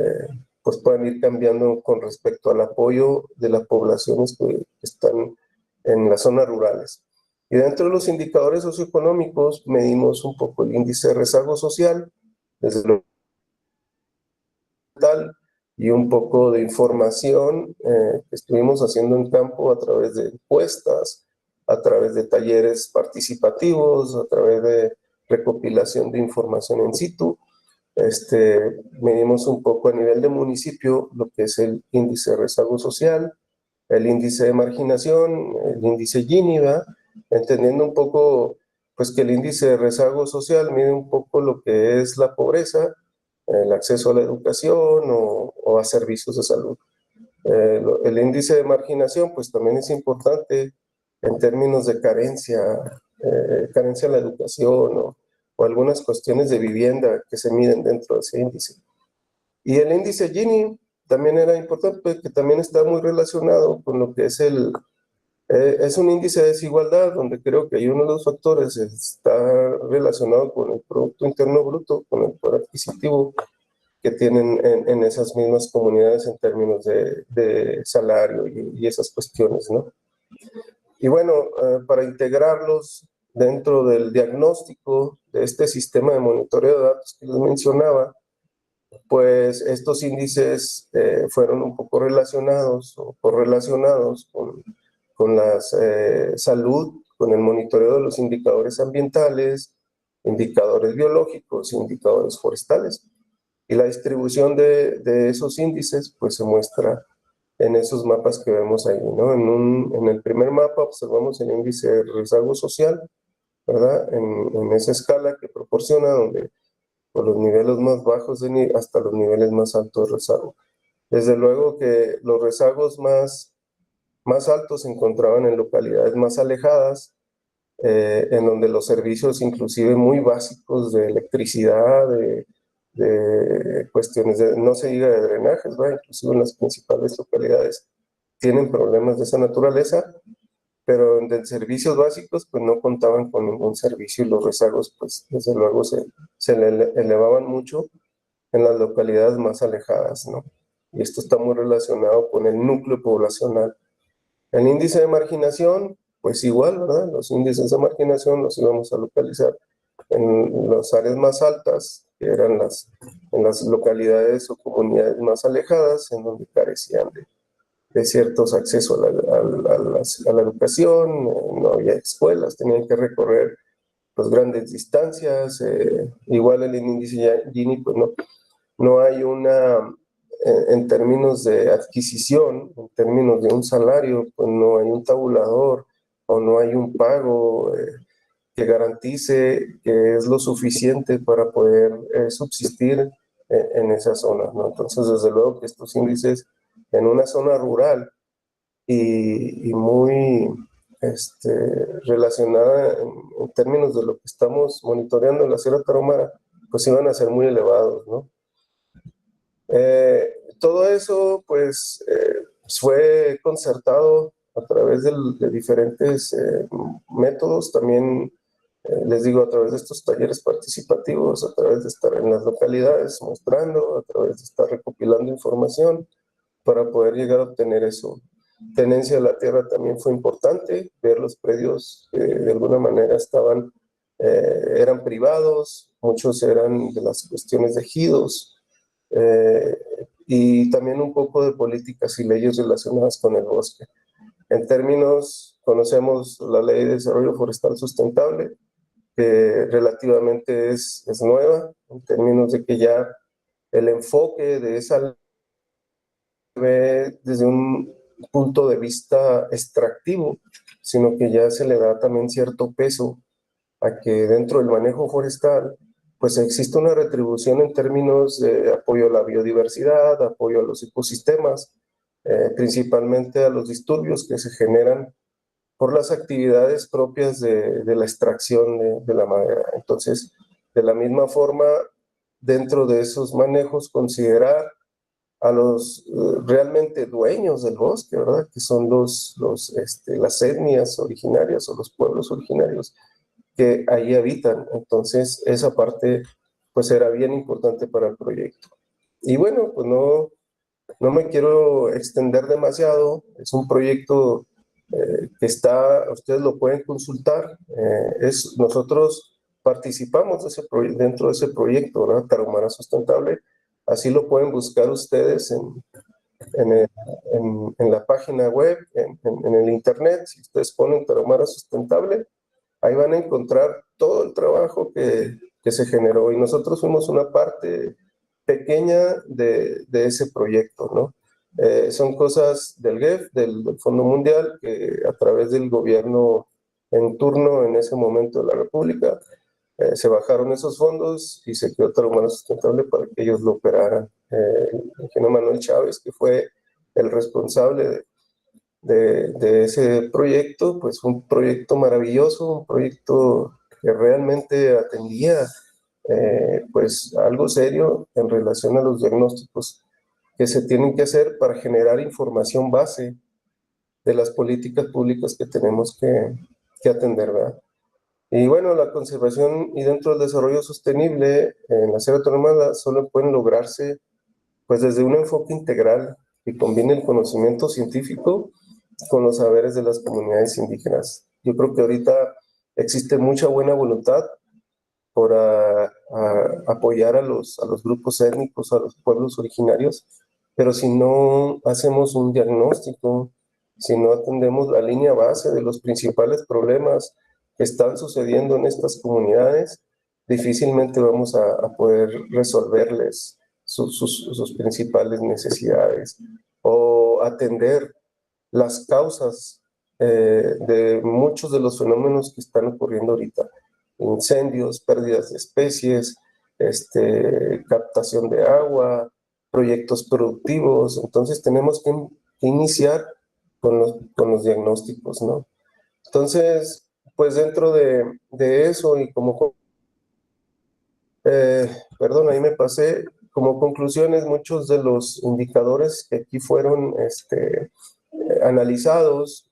pues puedan ir cambiando con respecto al apoyo de las poblaciones que están en las zonas rurales. Y dentro de los indicadores socioeconómicos medimos un poco el índice de rezago social, desde lo tal, y un poco de información que estuvimos haciendo en campo a través de encuestas, a través de talleres participativos, a través de recopilación de información in situ. Medimos un poco a nivel de municipio lo que es el índice de rezago social, el índice de marginación, el índice Gini, ¿verdad? Entendiendo un poco pues que el índice de rezago social mide un poco lo que es la pobreza, el acceso a la educación o a servicios de salud. El índice de marginación pues también es importante en términos de carencia en la educación o algunas cuestiones de vivienda que se miden dentro de ese índice. Y el índice Gini también era importante, que también está muy relacionado con lo que es un índice de desigualdad, donde creo que hay uno de los factores está relacionado con el Producto Interno Bruto, con el poder adquisitivo que tienen en esas mismas comunidades en términos de salario y esas cuestiones, ¿no? Y bueno, para integrarlos dentro del diagnóstico de este sistema de monitoreo de datos que les mencionaba, pues estos índices fueron un poco relacionados o correlacionados con la salud, con el monitoreo de los indicadores ambientales, indicadores biológicos, indicadores forestales. Y la distribución de esos índices pues se muestra en esos mapas que vemos ahí, ¿no? En el primer mapa observamos el índice de rezago social, ¿verdad? En esa escala que proporciona donde por los niveles más bajos hasta los niveles más altos de rezago. Desde luego que los rezagos más altos se encontraban en localidades más alejadas, en donde los servicios inclusive muy básicos de electricidad, de cuestiones no se diga de drenajes, ¿verdad? Inclusive en las principales localidades tienen problemas de esa naturaleza, pero de servicios básicos pues no contaban con ningún servicio y los rezagos pues desde luego se elevaban mucho en las localidades más alejadas, ¿no? Y esto está muy relacionado con el núcleo poblacional. El índice de marginación, pues igual, ¿verdad? Los índices de marginación los íbamos a localizar en las áreas más altas, que eran en las localidades o comunidades más alejadas, en donde carecían de ciertos accesos a la educación, no había escuelas, tenían que recorrer pues, grandes distancias, igual el índice Gini, pues no hay en términos de adquisición, en términos de un salario, pues no hay un tabulador o no hay un pago que garantice que es lo suficiente para poder subsistir en esas zonas, ¿no? Entonces, desde luego que estos índices en una zona rural y muy relacionada en términos de lo que estamos monitoreando en la Sierra Tarahumara, pues iban a ser muy elevados, ¿no? Todo eso, pues, fue concertado a través de diferentes métodos, también, les digo, a través de estos talleres participativos, a través de estar en las localidades mostrando, a través de estar recopilando información para poder llegar a obtener eso. Tenencia de la tierra también fue importante, ver los predios que de alguna manera eran privados, muchos eran de las cuestiones de ejidos, y también un poco de políticas y leyes relacionadas con el bosque. En términos conocemos la Ley de Desarrollo Forestal Sustentable, que relativamente es nueva, en términos de que ya el enfoque de esa ley ve desde un punto de vista extractivo, sino que ya se le da también cierto peso a que dentro del manejo forestal pues existe una retribución en términos de apoyo a la biodiversidad, apoyo a los ecosistemas, principalmente a los disturbios que se generan por las actividades propias de la extracción de la madera. Entonces, de la misma forma, dentro de esos manejos, considerar a los realmente dueños del bosque, ¿verdad? Que son las etnias originarias o los pueblos originarios que ahí habitan. Entonces, esa parte pues era bien importante para el proyecto. Y bueno, pues no me quiero extender demasiado. Es un proyecto que ustedes lo pueden consultar. Nosotros participamos dentro de ese proyecto, ¿verdad? Tarahumara Sustentable. Así lo pueden buscar ustedes en la página web, en el internet. Si ustedes ponen Tarahumara Sustentable, ahí van a encontrar todo el trabajo que se generó, y nosotros fuimos una parte pequeña de ese proyecto, ¿no? Son cosas del GEF, del Fondo Mundial, que a través del gobierno en turno en ese momento de la República, se bajaron esos fondos y se creó Tarahumara Sustentable para que ellos lo operaran. El ingeniero Manuel Chávez, que fue el responsable de ese proyecto, pues un proyecto maravilloso, un proyecto que realmente atendía pues algo serio en relación a los diagnósticos que se tienen que hacer para generar información base de las políticas públicas que tenemos que atender, ¿verdad? Y bueno, la conservación y dentro del desarrollo sostenible en la Sierra Tarahumara solo pueden lograrse pues desde un enfoque integral que combine el conocimiento científico con los saberes de las comunidades indígenas. Yo creo que ahorita existe mucha buena voluntad por apoyar a los grupos étnicos, a los pueblos originarios, pero si no hacemos un diagnóstico, si no atendemos la línea base de los principales problemas que están sucediendo en estas comunidades, difícilmente vamos a poder resolverles sus principales necesidades o atender las causas de muchos de los fenómenos que están ocurriendo ahorita. Incendios, pérdidas de especies, captación de agua, proyectos productivos. Entonces tenemos que iniciar con los diagnósticos, ¿no? Entonces, pues dentro de eso y perdón, ahí me pasé, como conclusiones, muchos de los indicadores que aquí fueron analizados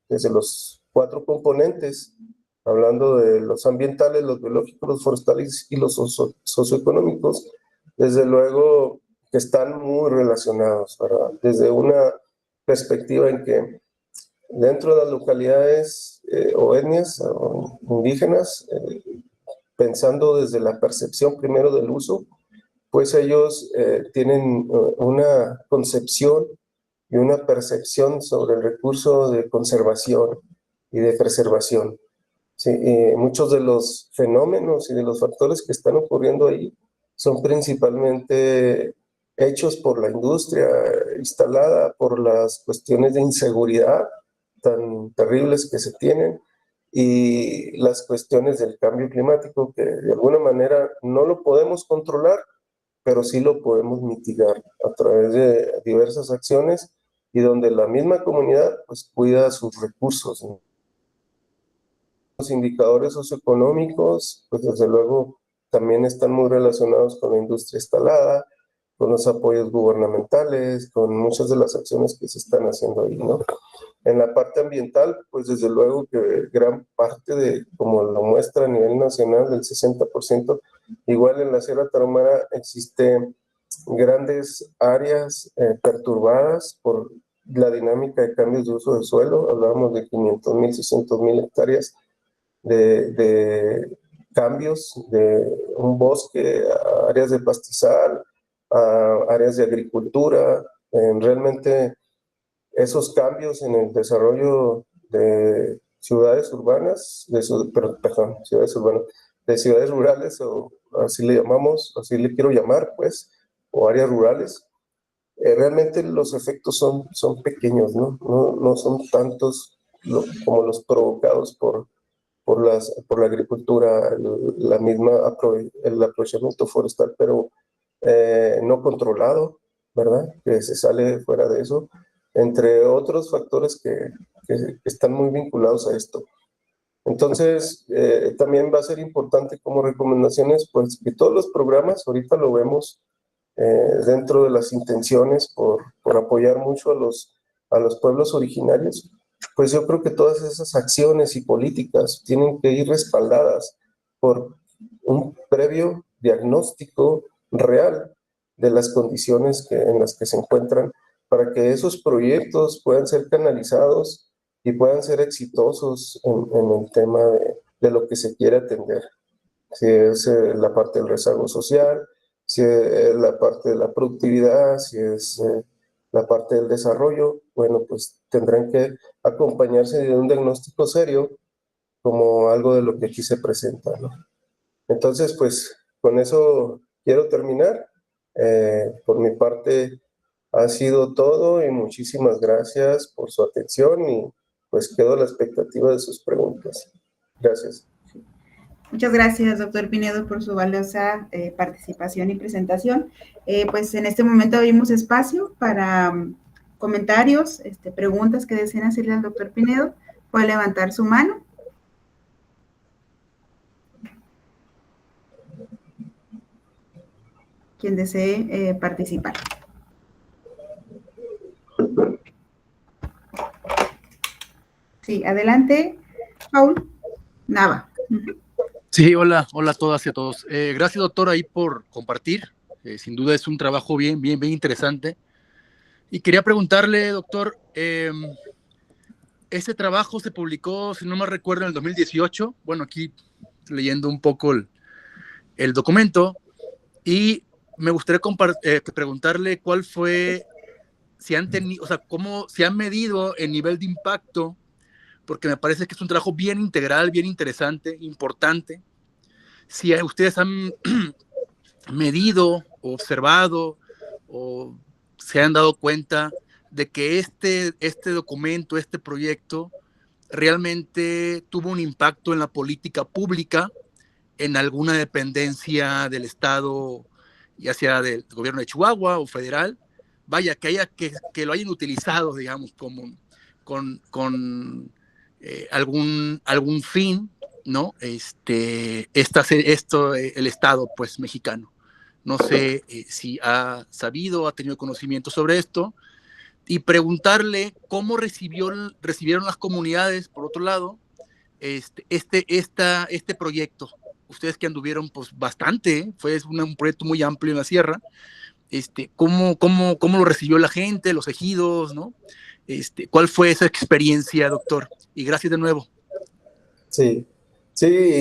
desde los 4 componentes, hablando de los ambientales, los biológicos, los forestales y los socioeconómicos, desde luego que están muy relacionados, ¿verdad? Desde una perspectiva en que dentro de las localidades o etnias o indígenas, pensando desde la percepción primero del uso, pues ellos tienen una concepción y una percepción sobre el recurso de conservación y de preservación. Sí, muchos de los fenómenos y de los factores que están ocurriendo ahí son principalmente hechos por la industria instalada, por las cuestiones de inseguridad tan terribles que se tienen y las cuestiones del cambio climático, que de alguna manera no lo podemos controlar, pero sí lo podemos mitigar a través de diversas acciones y donde la misma comunidad pues cuida sus recursos, ¿no? Los indicadores socioeconómicos, pues desde luego también están muy relacionados con la industria instalada, con los apoyos gubernamentales, con muchas de las acciones que se están haciendo ahí, ¿no? En la parte ambiental, pues desde luego que gran parte de, como lo muestra a nivel nacional, del 60%, igual en la Sierra Tarahumara existen grandes áreas perturbadas por la dinámica de cambios de uso del suelo. Hablábamos de 500,000, 600,000 hectáreas de cambios de un bosque a áreas de pastizal, a áreas de agricultura. Realmente esos cambios en el desarrollo de ciudades urbanas, ciudades urbanas, de ciudades rurales, o así le llamamos, así le quiero llamar, pues, o áreas rurales. Realmente los efectos son pequeños, ¿no? No son tantos como los provocados por la agricultura, el aprovechamiento forestal, pero no controlado, ¿verdad? Que se sale fuera de eso, entre otros factores que están muy vinculados a esto. Entonces, también va a ser importante como recomendaciones, pues que todos los programas, ahorita lo vemos dentro de las intenciones por apoyar mucho a los pueblos originarios, pues yo creo que todas esas acciones y políticas tienen que ir respaldadas por un previo diagnóstico real de las condiciones en las que se encuentran, para que esos proyectos puedan ser canalizados y puedan ser exitosos en el tema de lo que se quiere atender. Si es la parte del rezago social, si es la parte de la productividad, si es la parte del desarrollo, bueno, pues tendrán que acompañarse de un diagnóstico serio como algo de lo que aquí se presenta, ¿no? Entonces, pues con eso quiero terminar. Por mi parte ha sido todo y muchísimas gracias por su atención y pues quedo a la expectativa de sus preguntas. Gracias. Muchas gracias, doctor Pinedo, por su valiosa participación y presentación. Pues en este momento abrimos espacio para comentarios, preguntas que deseen hacerle al doctor Pinedo. Puede levantar su mano. Quien desee participar. Sí, adelante, Paul Nava. Sí, hola a todas y a todos. Gracias, doctor, ahí por compartir. Sin duda es un trabajo bien interesante. Y quería preguntarle, doctor, este trabajo se publicó, si no me recuerdo, en el 2018. Bueno, aquí leyendo un poco el documento, y me gustaría preguntarle cuál fue, si han tenido, o sea, cómo se han medido el nivel de impacto, porque me parece que es un trabajo bien integral, bien interesante, importante. Si ustedes han medido, observado, o se han dado cuenta de que este documento, este proyecto, realmente tuvo un impacto en la política pública, en alguna dependencia del Estado, ya sea del gobierno de Chihuahua o federal, vaya, que lo hayan utilizado, digamos, como con algún fin, ¿no? El Estado, pues, mexicano. No sé si ha sabido, ha tenido conocimiento sobre esto, y preguntarle cómo recibieron las comunidades, por otro lado, este proyecto. Ustedes que anduvieron pues bastante, fue un proyecto muy amplio en la sierra, ¿cómo lo recibió la gente, los ejidos, ¿no? ¿Cuál fue esa experiencia, doctor? Y gracias de nuevo. Sí,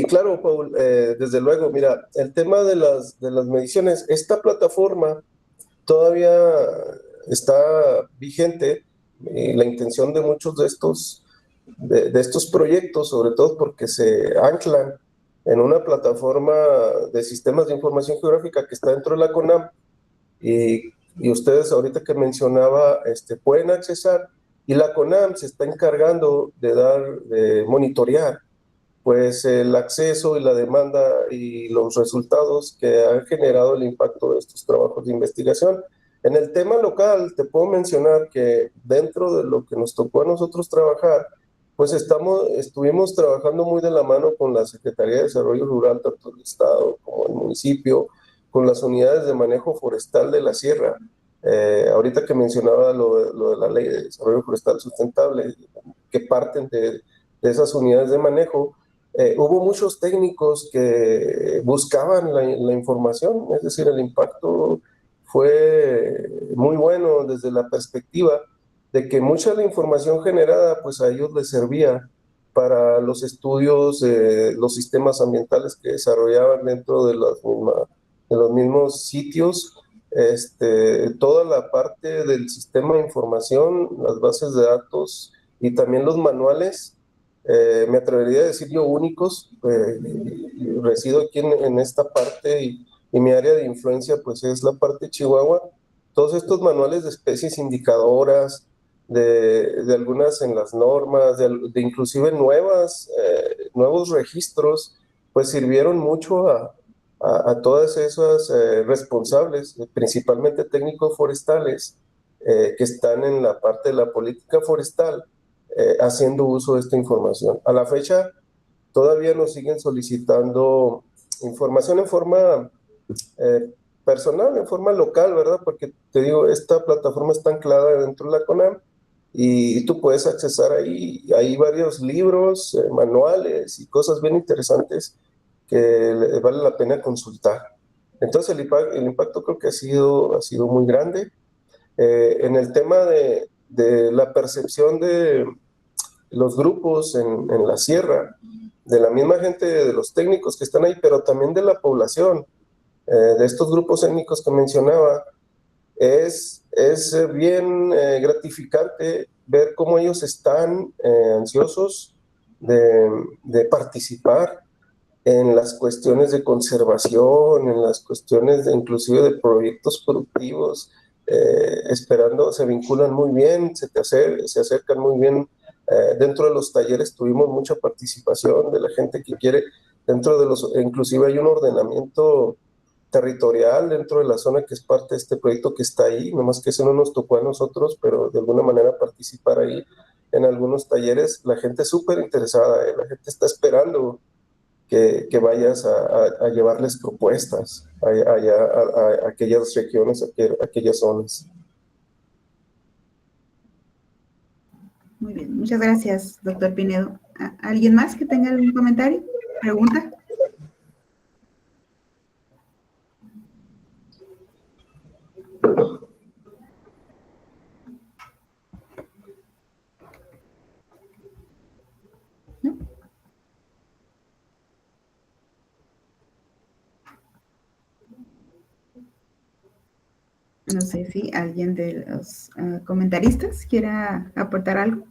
claro, Paul, desde luego, mira, el tema de las mediciones, esta plataforma todavía está vigente, y la intención de muchos de estos proyectos, sobre todo porque se anclan en una plataforma de sistemas de información geográfica que está dentro de la CONAM, y ustedes ahorita que mencionaba, pueden accesar, y la CONAM se está encargando de monitorear pues el acceso y la demanda y los resultados que han generado el impacto de estos trabajos de investigación. En el tema local, te puedo mencionar que dentro de lo que nos tocó a nosotros trabajar, pues estuvimos trabajando muy de la mano con la Secretaría de Desarrollo Rural, tanto el Estado como el municipio, con las unidades de manejo forestal de la sierra. Ahorita que mencionaba lo de la Ley de Desarrollo Forestal Sustentable, que parten de esas unidades de manejo, hubo muchos técnicos que buscaban la información, es decir, el impacto fue muy bueno desde la perspectiva de que mucha de la información generada, pues a ellos les servía para los estudios de los sistemas ambientales que desarrollaban dentro de los mismos sitios. Toda la parte del sistema de información, las bases de datos y también los manuales, me atrevería a decir yo únicos. Resido aquí en esta parte y mi área de influencia pues es la parte de Chihuahua. Todos estos manuales de especies indicadoras, de algunas en las normas, de inclusive nuevos registros, pues sirvieron mucho a todas esas responsables, principalmente técnicos forestales, que están en la parte de la política forestal, haciendo uso de esta información. A la fecha, todavía nos siguen solicitando información en forma personal, en forma local, ¿verdad? Porque te digo, esta plataforma está anclada dentro de la CONAM y tú puedes accesar ahí. Hay varios libros, manuales y cosas bien interesantes que vale la pena consultar. Entonces el impacto creo que ha sido muy grande. En el tema de la percepción de los grupos en la sierra, de la misma gente, de los técnicos que están ahí, pero también de la población, de estos grupos étnicos que mencionaba, es bien gratificante ver cómo ellos están ansiosos de participar en las cuestiones de conservación, en las cuestiones inclusive de proyectos productivos, esperando, se vinculan muy bien, se acercan muy bien. Dentro de los talleres tuvimos mucha participación de la gente que quiere, inclusive hay un ordenamiento territorial dentro de la zona que es parte de este proyecto que está ahí, nomás que eso no nos tocó a nosotros, pero de alguna manera participar ahí en algunos talleres. La gente es súper interesada, la gente está esperando que vayas a llevarles propuestas allá a aquellas regiones, a aquellas zonas. Muy bien, muchas gracias, doctor Pinedo. ¿Alguien más que tenga algún comentario? ¿Pregunta? ¿No? No sé si alguien de los comentaristas quiera aportar algo.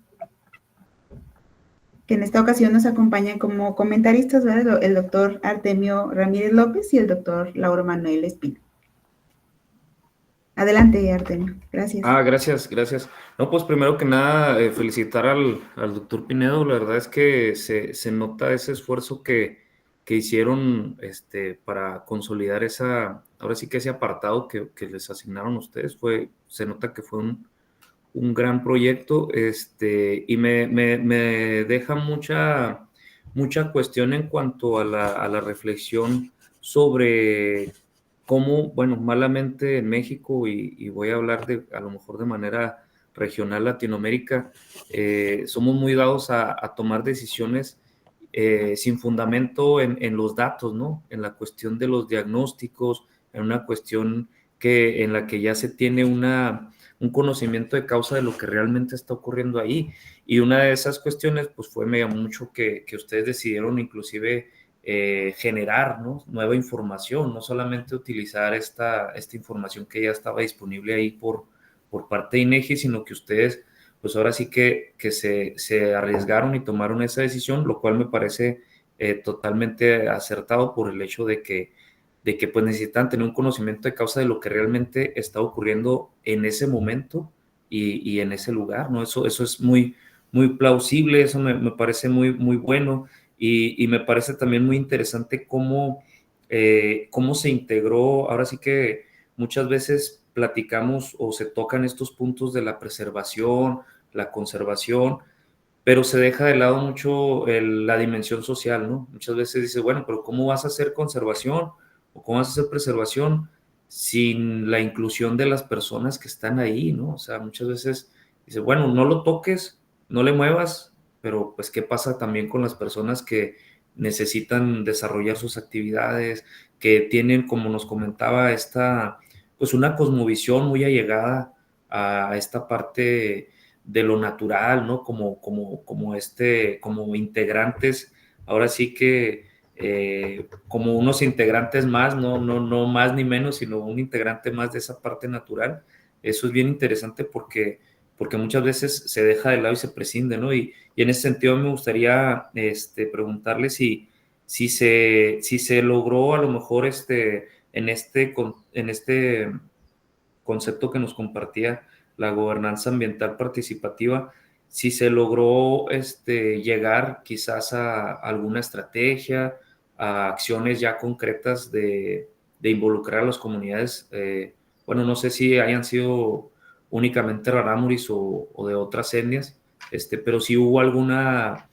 Que en esta ocasión nos acompañan como comentaristas, ¿verdad? El doctor Artemio Ramírez López y el doctor Lauro Manuel Espino. Adelante, Artemio. Gracias. Gracias. No, pues primero que nada, felicitar al doctor Pinedo. La verdad es que se nota ese esfuerzo que hicieron para consolidar ahora sí que ese apartado que les asignaron ustedes. Se nota que fue un gran proyecto, y me deja mucha cuestión en cuanto a la reflexión sobre cómo, bueno, malamente en México, y voy a hablar a lo mejor de manera regional Latinoamérica, somos muy dados a tomar decisiones sin fundamento en los datos, ¿no? En la cuestión de los diagnósticos, en una cuestión en la que ya se tiene un conocimiento de causa de lo que realmente está ocurriendo ahí. Y una de esas cuestiones, pues me llamó mucho que ustedes decidieron inclusive generar, ¿no?, nueva información, no solamente utilizar esta información que ya estaba disponible ahí por parte de INEGI, sino que ustedes, pues ahora sí que se arriesgaron y tomaron esa decisión, lo cual me parece totalmente acertado por el hecho de que pues necesitan tener un conocimiento de causa de lo que realmente está ocurriendo en ese momento y en ese lugar, ¿no? Eso es muy plausible, eso me parece muy bueno, y me parece también muy interesante cómo se integró. Ahora sí que muchas veces platicamos o se tocan estos puntos de la preservación, la conservación, pero se deja de lado mucho la dimensión social, ¿no? Muchas veces dice, bueno, pero ¿cómo vas a hacer conservación o cómo vas a hacer preservación sin la inclusión de las personas que están ahí, ¿no? O sea, muchas veces dice, bueno, no lo toques, no le muevas, pero pues ¿qué pasa también con las personas que necesitan desarrollar sus actividades, que tienen, como nos comentaba, pues una cosmovisión muy allegada a esta parte de lo natural, ¿no? Como integrantes, ahora sí que como unos integrantes más, no más ni menos, sino un integrante más de esa parte natural. Eso es bien interesante porque porque muchas veces se deja de lado y se prescinde, ¿no? Y en ese sentido me gustaría preguntarle si se logró a lo mejor en este concepto que nos compartía la gobernanza ambiental participativa, si se logró llegar quizás a alguna estrategia, a acciones ya concretas de involucrar a las comunidades. Bueno, no sé si hayan sido únicamente rarámuris o de otras etnias, pero si hubo alguna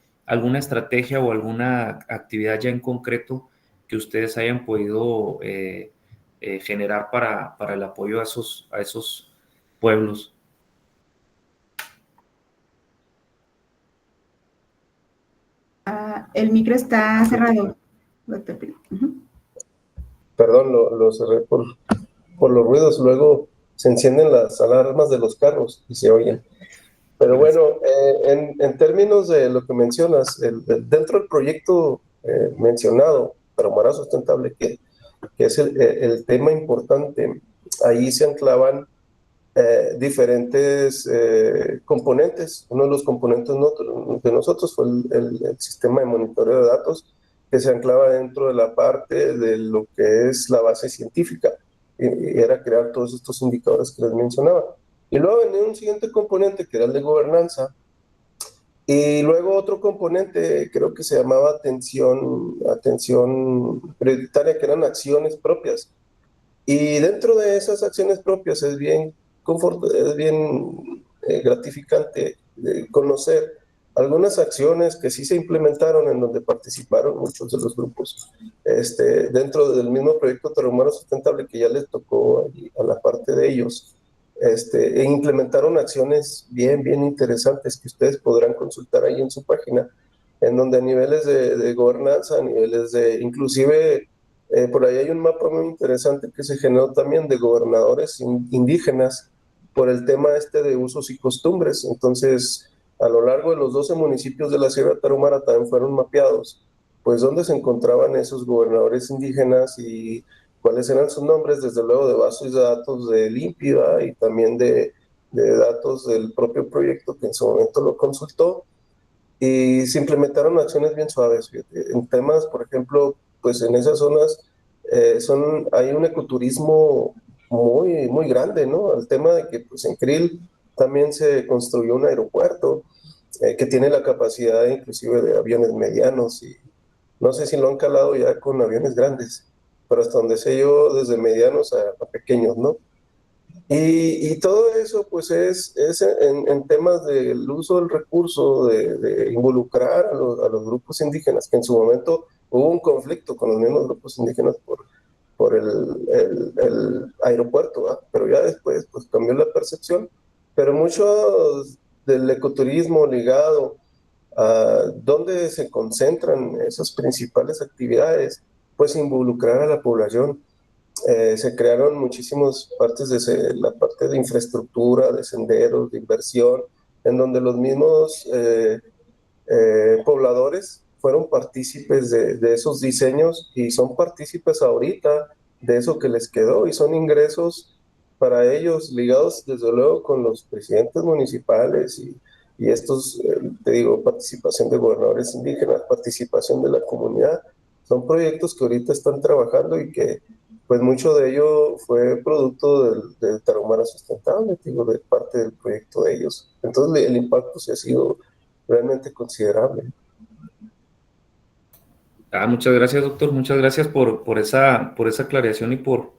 estrategia o alguna actividad ya en concreto que ustedes hayan podido generar para el apoyo a esos pueblos. El micro está cerrado, doctor Pino. Perdón, lo cerré por los ruidos. Luego se encienden las alarmas de los carros y se oyen. Pero bueno, en términos de lo que mencionas, dentro del proyecto mencionado, Tarahumara Sustentable, que es el tema importante, ahí se anclaban diferentes componentes. Uno de los componentes de nosotros fue el sistema de monitoreo de datos, que se anclaba dentro de la parte de lo que es la base científica, y era crear todos estos indicadores que les mencionaba. Y luego venía un siguiente componente que era el de gobernanza, y luego otro componente, creo que se llamaba atención prioritaria, que eran acciones propias. Y dentro de esas acciones propias es bien, es bien gratificante conocer algunas acciones que sí se implementaron en donde participaron muchos de los grupos. Dentro del mismo proyecto Tarahumara Sustentable, que ya les tocó a la parte de ellos, e implementaron acciones bien, bien interesantes que ustedes podrán consultar ahí en su página, en donde a niveles de gobernanza, a niveles de, inclusive, por ahí hay un mapa muy interesante que se generó también de gobernadores indígenas por el tema de usos y costumbres. Entonces, a lo largo de los 12 municipios de la Sierra Tarahumara también fueron mapeados, pues dónde se encontraban esos gobernadores indígenas y cuáles eran sus nombres, desde luego de bases de datos de INPI y también de datos del propio proyecto que en su momento lo consultó, y se implementaron acciones bien suaves. Fíjate. En temas, por ejemplo, pues en esas zonas hay un ecoturismo muy, muy grande, ¿no? El tema de que pues en Krill también se construyó un aeropuerto que tiene la capacidad inclusive de aviones medianos, y no sé si lo han calado ya con aviones grandes, pero hasta donde sé yo, desde medianos a pequeños, ¿no? Y todo eso, pues, es en temas del uso del recurso, de involucrar a los grupos indígenas, que en su momento hubo un conflicto con los mismos grupos indígenas por el aeropuerto, ¿verdad? Pero ya después, pues, cambió la percepción. Pero mucho del ecoturismo ligado a dónde se concentran esas principales actividades, pues, involucrar a la población. Se crearon muchísimas partes de la parte de infraestructura, de senderos, de inversión, en donde los mismos pobladores fueron partícipes de esos diseños y son partícipes ahorita de eso que les quedó, y son ingresos para ellos ligados desde luego con los presidentes municipales y estos, te digo, participación de gobernadores indígenas, participación de la comunidad. Son proyectos que ahorita están trabajando y que pues mucho de ello fue producto del Tarahumara Sustentable, digo, de parte del proyecto de ellos. Entonces el impacto sí ha sido realmente considerable. Muchas gracias, doctor. Muchas gracias por esa aclaración y por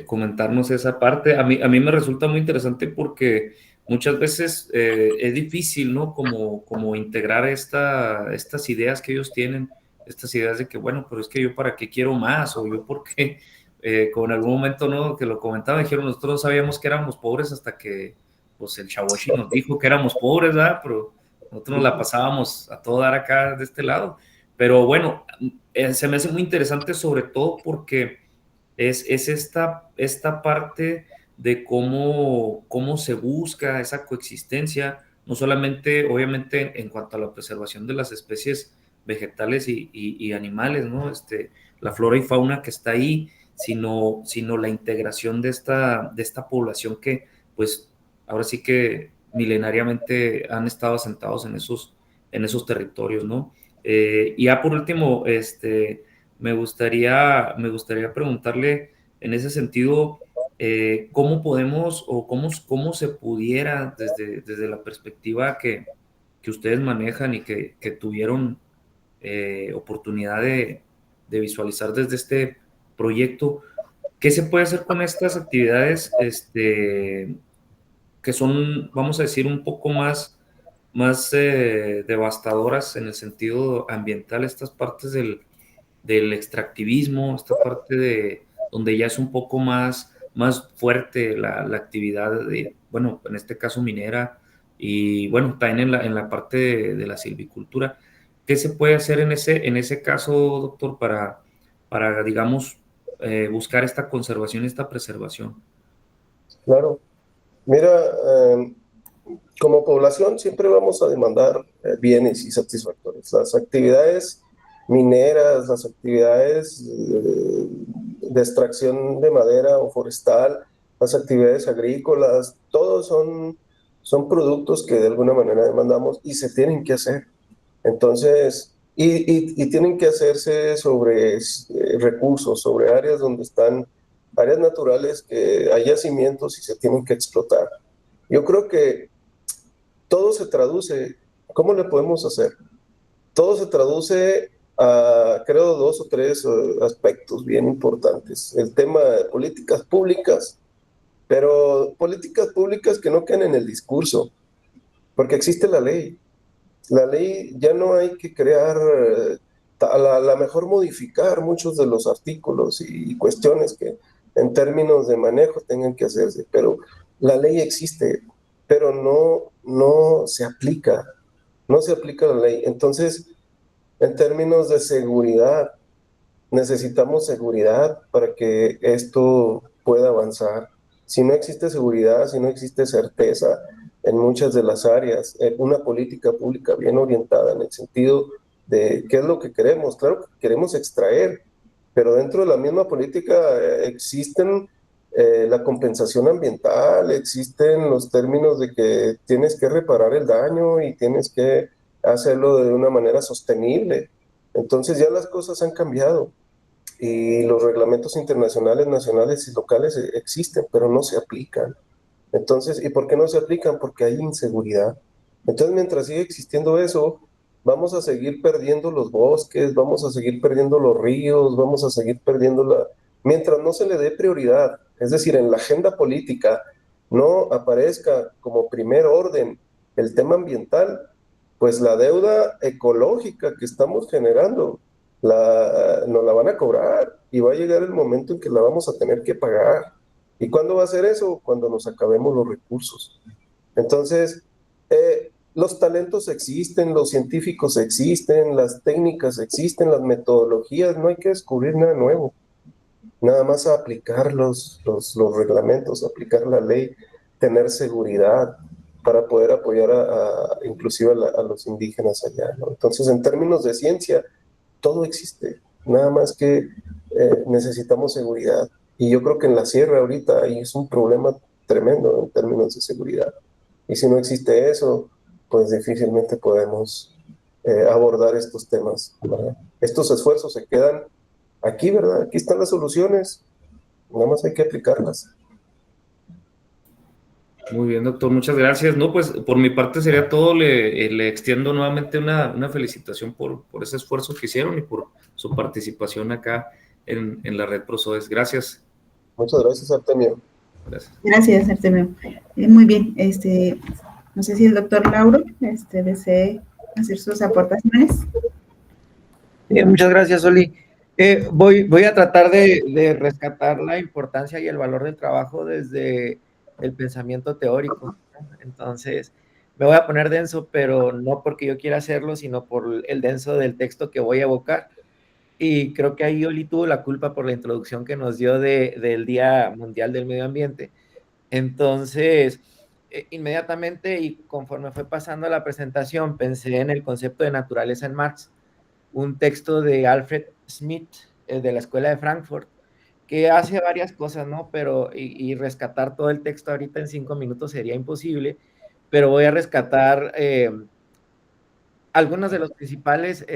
comentarnos esa parte. A mí me resulta muy interesante porque muchas veces es difícil, ¿no? Como integrar estas ideas que ellos tienen, estas ideas de que, bueno, pero es que yo para qué quiero más, o yo por qué, como en algún momento, ¿no? Que lo comentaba, dijeron, nosotros no sabíamos que éramos pobres hasta que, pues, el Chaboshi nos dijo que éramos pobres, ¿verdad? Pero nosotros nos la pasábamos a todo dar acá de este lado. Pero bueno, se me hace muy interesante sobre todo porque es esta parte de cómo se busca esa coexistencia, no solamente obviamente en cuanto a la preservación de las especies vegetales y animales, ¿no? La flora y fauna que está ahí, sino la integración de esta población que pues ahora sí que milenariamente han estado asentados en esos territorios, ¿no? Y ya por último, me gustaría preguntarle en ese sentido, ¿cómo podemos o cómo se pudiera desde la perspectiva que ustedes manejan y que tuvieron oportunidad de visualizar desde este proyecto? ¿Qué se puede hacer con estas actividades que son, vamos a decir, un poco más devastadoras en el sentido ambiental, estas partes del extractivismo, esta parte de donde ya es un poco más fuerte la actividad de, bueno, en este caso minera, y bueno, también en la parte de la silvicultura? ¿Qué se puede hacer en ese caso, doctor, para digamos, buscar esta conservación, esta preservación? Claro. Mira, como población siempre vamos a demandar bienes y satisfactores. Las actividades mineras, las actividades de extracción de madera o forestal, las actividades agrícolas, todos son productos que de alguna manera demandamos y se tienen que hacer. Entonces, y tienen que hacerse sobre recursos, sobre áreas donde están, áreas naturales, que hay yacimientos y se tienen que explotar. Yo creo que todo se traduce, ¿cómo le podemos hacer? Todo se traduce a, creo, dos o tres aspectos bien importantes. El tema de políticas públicas, pero políticas públicas que no queden en el discurso, porque existe la ley. La ley ya no hay que crear, a la mejor modificar muchos de los artículos y cuestiones que en términos de manejo tengan que hacerse, pero la ley existe, pero no se aplica, no se aplica la ley. Entonces, en términos de seguridad, necesitamos seguridad para que esto pueda avanzar. Si no existe seguridad, si no existe certeza en muchas de las áreas, una política pública bien orientada en el sentido de qué es lo que queremos. Claro que queremos extraer, pero dentro de la misma política existen la compensación ambiental, existen los términos de que tienes que reparar el daño y tienes que hacerlo de una manera sostenible. Entonces ya las cosas han cambiado y los reglamentos internacionales, nacionales y locales existen, pero no se aplican. Entonces, ¿y por qué no se aplican? Porque hay inseguridad. Entonces, mientras sigue existiendo eso, vamos a seguir perdiendo los bosques, vamos a seguir perdiendo los ríos, vamos a seguir perdiendo la... Mientras no se le dé prioridad, es decir, en la agenda política no aparezca como primer orden el tema ambiental, pues la deuda ecológica que estamos generando nos la van a cobrar y va a llegar el momento en que la vamos a tener que pagar. ¿Y cuándo va a ser eso? Cuando nos acabemos los recursos. Entonces, los talentos existen, los científicos existen, las técnicas existen, las metodologías, no hay que descubrir nada nuevo. Nada más a aplicar los reglamentos, aplicar la ley, tener seguridad para poder apoyar inclusive a los indígenas allá, ¿no? Entonces, en términos de ciencia, todo existe, nada más que necesitamos seguridad. Y yo creo que en la sierra ahorita ahí es un problema tremendo en términos de seguridad. Y si no existe eso, pues difícilmente podemos abordar estos temas, ¿verdad? Estos esfuerzos se quedan aquí, ¿verdad? Aquí están las soluciones, nada más hay que aplicarlas. Muy bien, doctor, muchas gracias. No, pues por mi parte sería todo. Le extiendo nuevamente una felicitación por ese esfuerzo que hicieron y por su participación acá en la red ProSodes. Gracias. Muchas gracias, Artemio. Gracias. Gracias, Artemio. Muy bien, no sé si el doctor Lauro desee hacer sus aportaciones. Muchas gracias, Oli. Voy a tratar de rescatar la importancia y el valor del trabajo desde el pensamiento teórico, ¿no? Entonces, me voy a poner denso, pero no porque yo quiera hacerlo, sino por el denso del texto que voy a evocar. Y creo que ahí Oli tuvo la culpa por la introducción que nos dio del Día Mundial del Medio Ambiente. Entonces, inmediatamente y conforme fue pasando la presentación, pensé en el concepto de naturaleza en Marx, un texto de Alfred Smith, de la Escuela de Frankfurt, que hace varias cosas, ¿no? Pero, y rescatar todo el texto ahorita en 5 minutos sería imposible, pero voy a rescatar algunas de las principales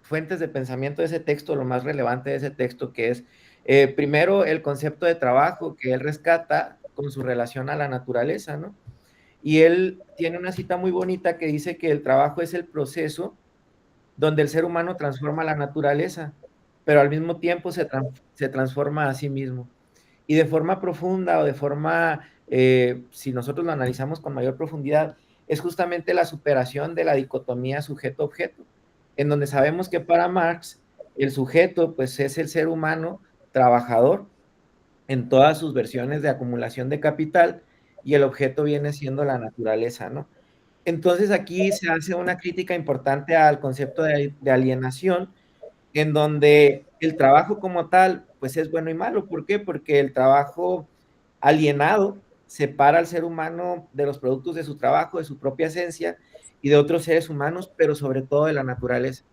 fuentes de pensamiento de ese texto, lo más relevante de ese texto, que es, primero, el concepto de trabajo que él rescata con su relación a la naturaleza, ¿no? Y él tiene una cita muy bonita que dice que el trabajo es el proceso donde el ser humano transforma la naturaleza, pero al mismo tiempo se transforma a sí mismo. Y de forma profunda o de forma, si nosotros lo analizamos con mayor profundidad, es justamente la superación de la dicotomía sujeto-objeto, en donde sabemos que para Marx el sujeto pues es el ser humano trabajador en todas sus versiones de acumulación de capital y el objeto viene siendo la naturaleza, ¿no? Entonces aquí se hace una crítica importante al concepto de alienación, en donde el trabajo como tal, pues es bueno y malo. ¿Por qué? Porque el trabajo alienado separa al ser humano de los productos de su trabajo, de su propia esencia y de otros seres humanos, pero sobre todo de la naturaleza,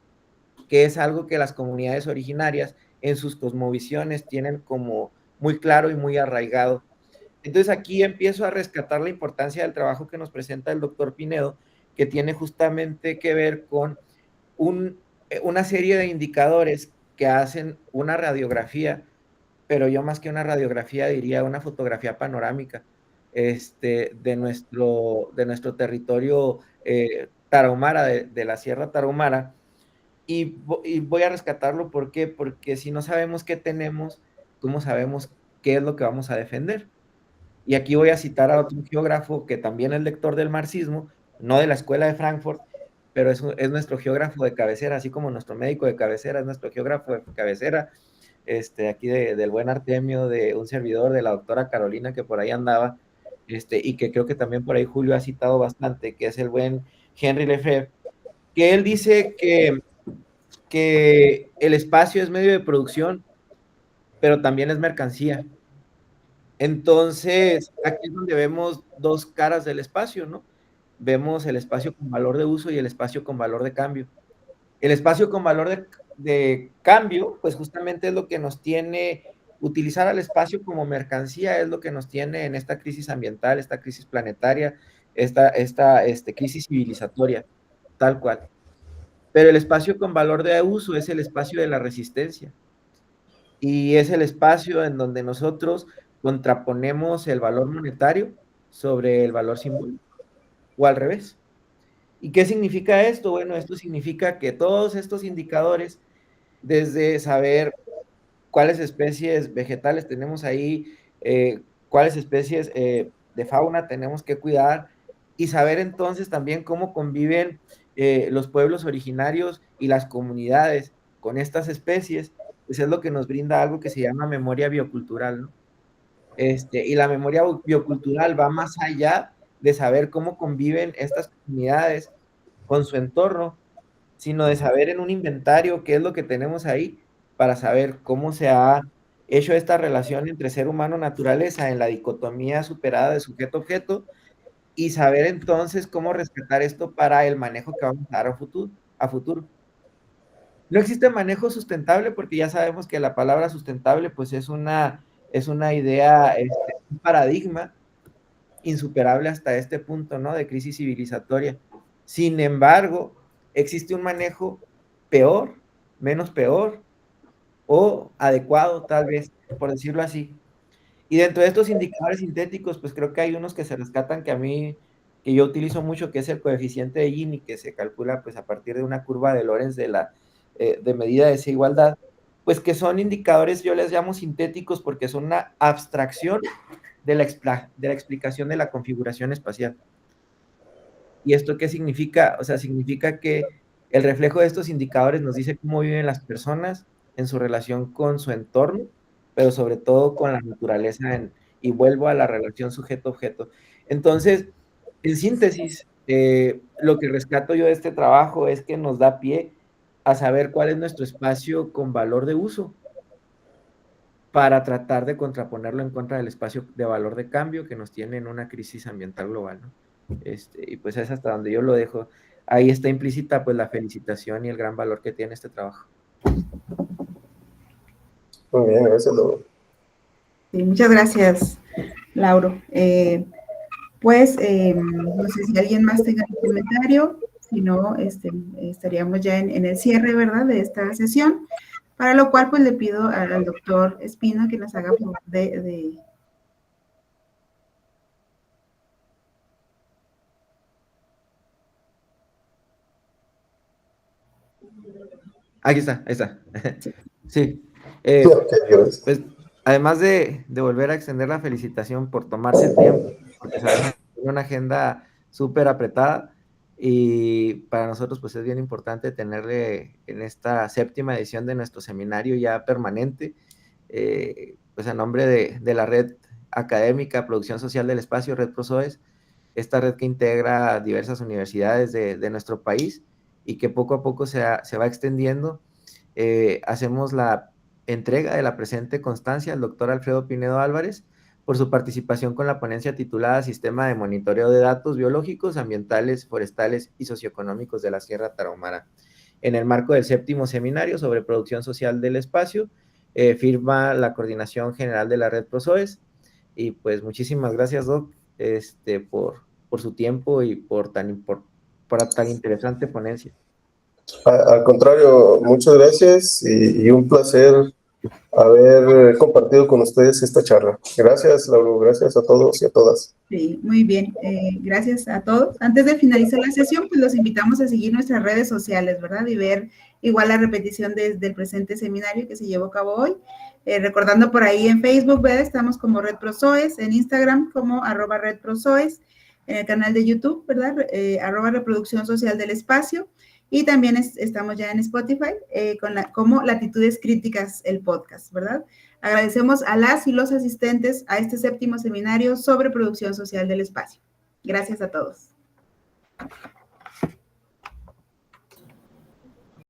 que es algo que las comunidades originarias en sus cosmovisiones tienen como muy claro y muy arraigado. Entonces aquí empiezo a rescatar la importancia del trabajo que nos presenta el doctor Pinedo, que tiene justamente que ver con una serie de indicadores que hacen una radiografía, pero yo más que una radiografía diría una fotografía panorámica de nuestro territorio tarahumara, de la Sierra Tarahumara, y voy a rescatarlo. ¿Por qué? Porque si no sabemos qué tenemos, ¿cómo sabemos qué es lo que vamos a defender? Y aquí voy a citar a otro geógrafo que también es lector del marxismo, no de la escuela de Frankfurt, pero es nuestro geógrafo de cabecera, así como nuestro médico de cabecera es nuestro geógrafo de cabecera, aquí del buen Artemio, de un servidor, de la doctora Carolina, que por ahí andaba, y que creo que también por ahí Julio ha citado bastante, que es el buen Henry Lefebvre, que él dice que el espacio es medio de producción, pero también es mercancía. Entonces, aquí es donde vemos dos caras del espacio, ¿no? Vemos el espacio con valor de uso y el espacio con valor de cambio. El espacio con valor de cambio, pues justamente es lo que nos tiene, utilizar al espacio como mercancía es lo que nos tiene en esta crisis ambiental, esta crisis planetaria, esta crisis civilizatoria, tal cual. Pero el espacio con valor de uso es el espacio de la resistencia. Y es el espacio en donde nosotros contraponemos el valor monetario sobre el valor simbólico, o al revés. ¿Y qué significa esto? Bueno, esto significa que todos estos indicadores, desde saber cuáles especies vegetales tenemos ahí, cuáles especies de fauna tenemos que cuidar, y saber entonces también cómo conviven los pueblos originarios y las comunidades con estas especies, pues es lo que nos brinda algo que se llama memoria biocultural, ¿no? Y la memoria biocultural va más allá de saber cómo conviven estas comunidades con su entorno, sino de saber en un inventario qué es lo que tenemos ahí para saber cómo se ha hecho esta relación entre ser humano-naturaleza en la dicotomía superada de sujeto-objeto, y saber entonces cómo rescatar esto para el manejo que vamos a dar a futuro. No existe manejo sustentable porque ya sabemos que la palabra sustentable pues es una idea, un paradigma insuperable hasta este punto, ¿no? De crisis civilizatoria. Sin embargo, existe un manejo peor, menos peor o adecuado, tal vez, por decirlo así. Y dentro de estos indicadores sintéticos, pues creo que hay unos que se rescatan que yo utilizo mucho, que es el coeficiente de Gini, que se calcula pues a partir de una curva de Lorenz de medida de desigualdad, pues que son indicadores, yo les llamo sintéticos porque son una abstracción de la explicación de la configuración espacial. ¿Y esto qué significa? O sea, significa que el reflejo de estos indicadores nos dice cómo viven las personas en su relación con su entorno, pero sobre todo con la naturaleza, y vuelvo a la relación sujeto-objeto. Entonces, en síntesis, lo que rescato yo de este trabajo es que nos da pie a saber cuál es nuestro espacio con valor de uso, para tratar de contraponerlo en contra del espacio de valor de cambio que nos tiene en una crisis ambiental global, ¿no? Y pues es hasta donde yo lo dejo. Ahí está implícita pues la felicitación y el gran valor que tiene este trabajo. Muy bien, gracias, Lobo. Sí, muchas gracias, Lauro. Pues no sé si alguien más tenga un comentario, si no, estaríamos ya en el cierre, ¿verdad?, de esta sesión, para lo cual pues le pido al doctor Espino que nos haga favor de... Aquí está, ahí está. Sí. Ok, gracias. Pues además de volver a extender la felicitación por tomarse el tiempo, porque sabemos que tiene una agenda súper apretada y para nosotros pues es bien importante tenerle en esta 7ª edición de nuestro seminario ya permanente, pues a nombre de la Red Académica Producción Social del Espacio, Red ProSoes, esta red que integra diversas universidades de nuestro país y que poco a poco se va extendiendo. Hacemos la entrega de la presente constancia al doctor Alfredo Pinedo Álvarez por su participación con la ponencia titulada Sistema de Monitoreo de Datos Biológicos, Ambientales, Forestales y Socioeconómicos de la Sierra Tarahumara. En el marco del 7º seminario sobre producción social del espacio, firma la Coordinación General de la Red ProSoes. Y pues muchísimas gracias, Doc, por su tiempo y por tan interesante ponencia. Al contrario, muchas gracias y un placer haber compartido con ustedes esta charla. Gracias, Lauro, gracias a todos y a todas. Sí, muy bien. Gracias a todos. Antes de finalizar la sesión, pues los invitamos a seguir nuestras redes sociales, ¿verdad? Y ver igual la repetición del presente seminario que se llevó a cabo hoy. Recordando por ahí en Facebook, ¿verdad? Estamos como Red ProSoes, en Instagram como @RedProSoes, en el canal de YouTube, ¿verdad? @Reproducción Social del Espacio. Y también estamos ya en Spotify como Latitudes Críticas, el podcast, ¿verdad? Agradecemos a las y los asistentes a este 7º seminario sobre producción social del espacio. Gracias a todos.